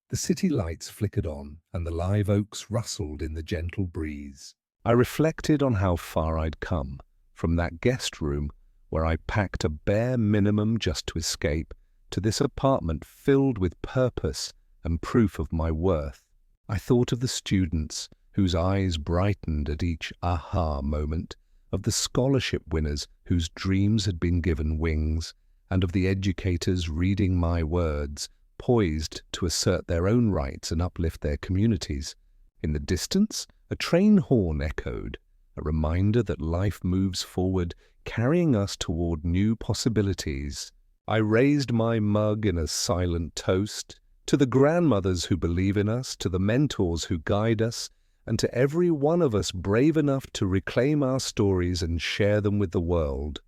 The city lights flickered on, and the live oaks rustled in the gentle breeze. I reflected on how far I'd come, from that guest room where I packed a bare minimum just to escape, to this apartment filled with purpose and proof of my worth. I thought of the students whose eyes brightened at each aha moment, of the scholarship winners whose dreams had been given wings, and of the educators reading my words, poised to assert their own rights and uplift their communities. In the distance, a train horn echoed, a reminder that life moves forward, carrying us toward new possibilities. I raised my mug in a silent toast to the grandmothers who believe in us, to the mentors who guide us, and to every one of us brave enough to reclaim our stories and share them with the world.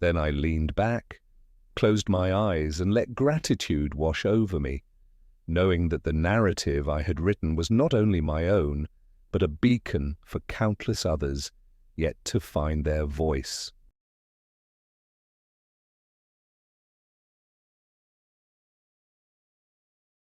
Then I leaned back, closed my eyes, and let gratitude wash over me. knowing that the narrative I had written was not only my own, but a beacon for countless others yet to find their voice.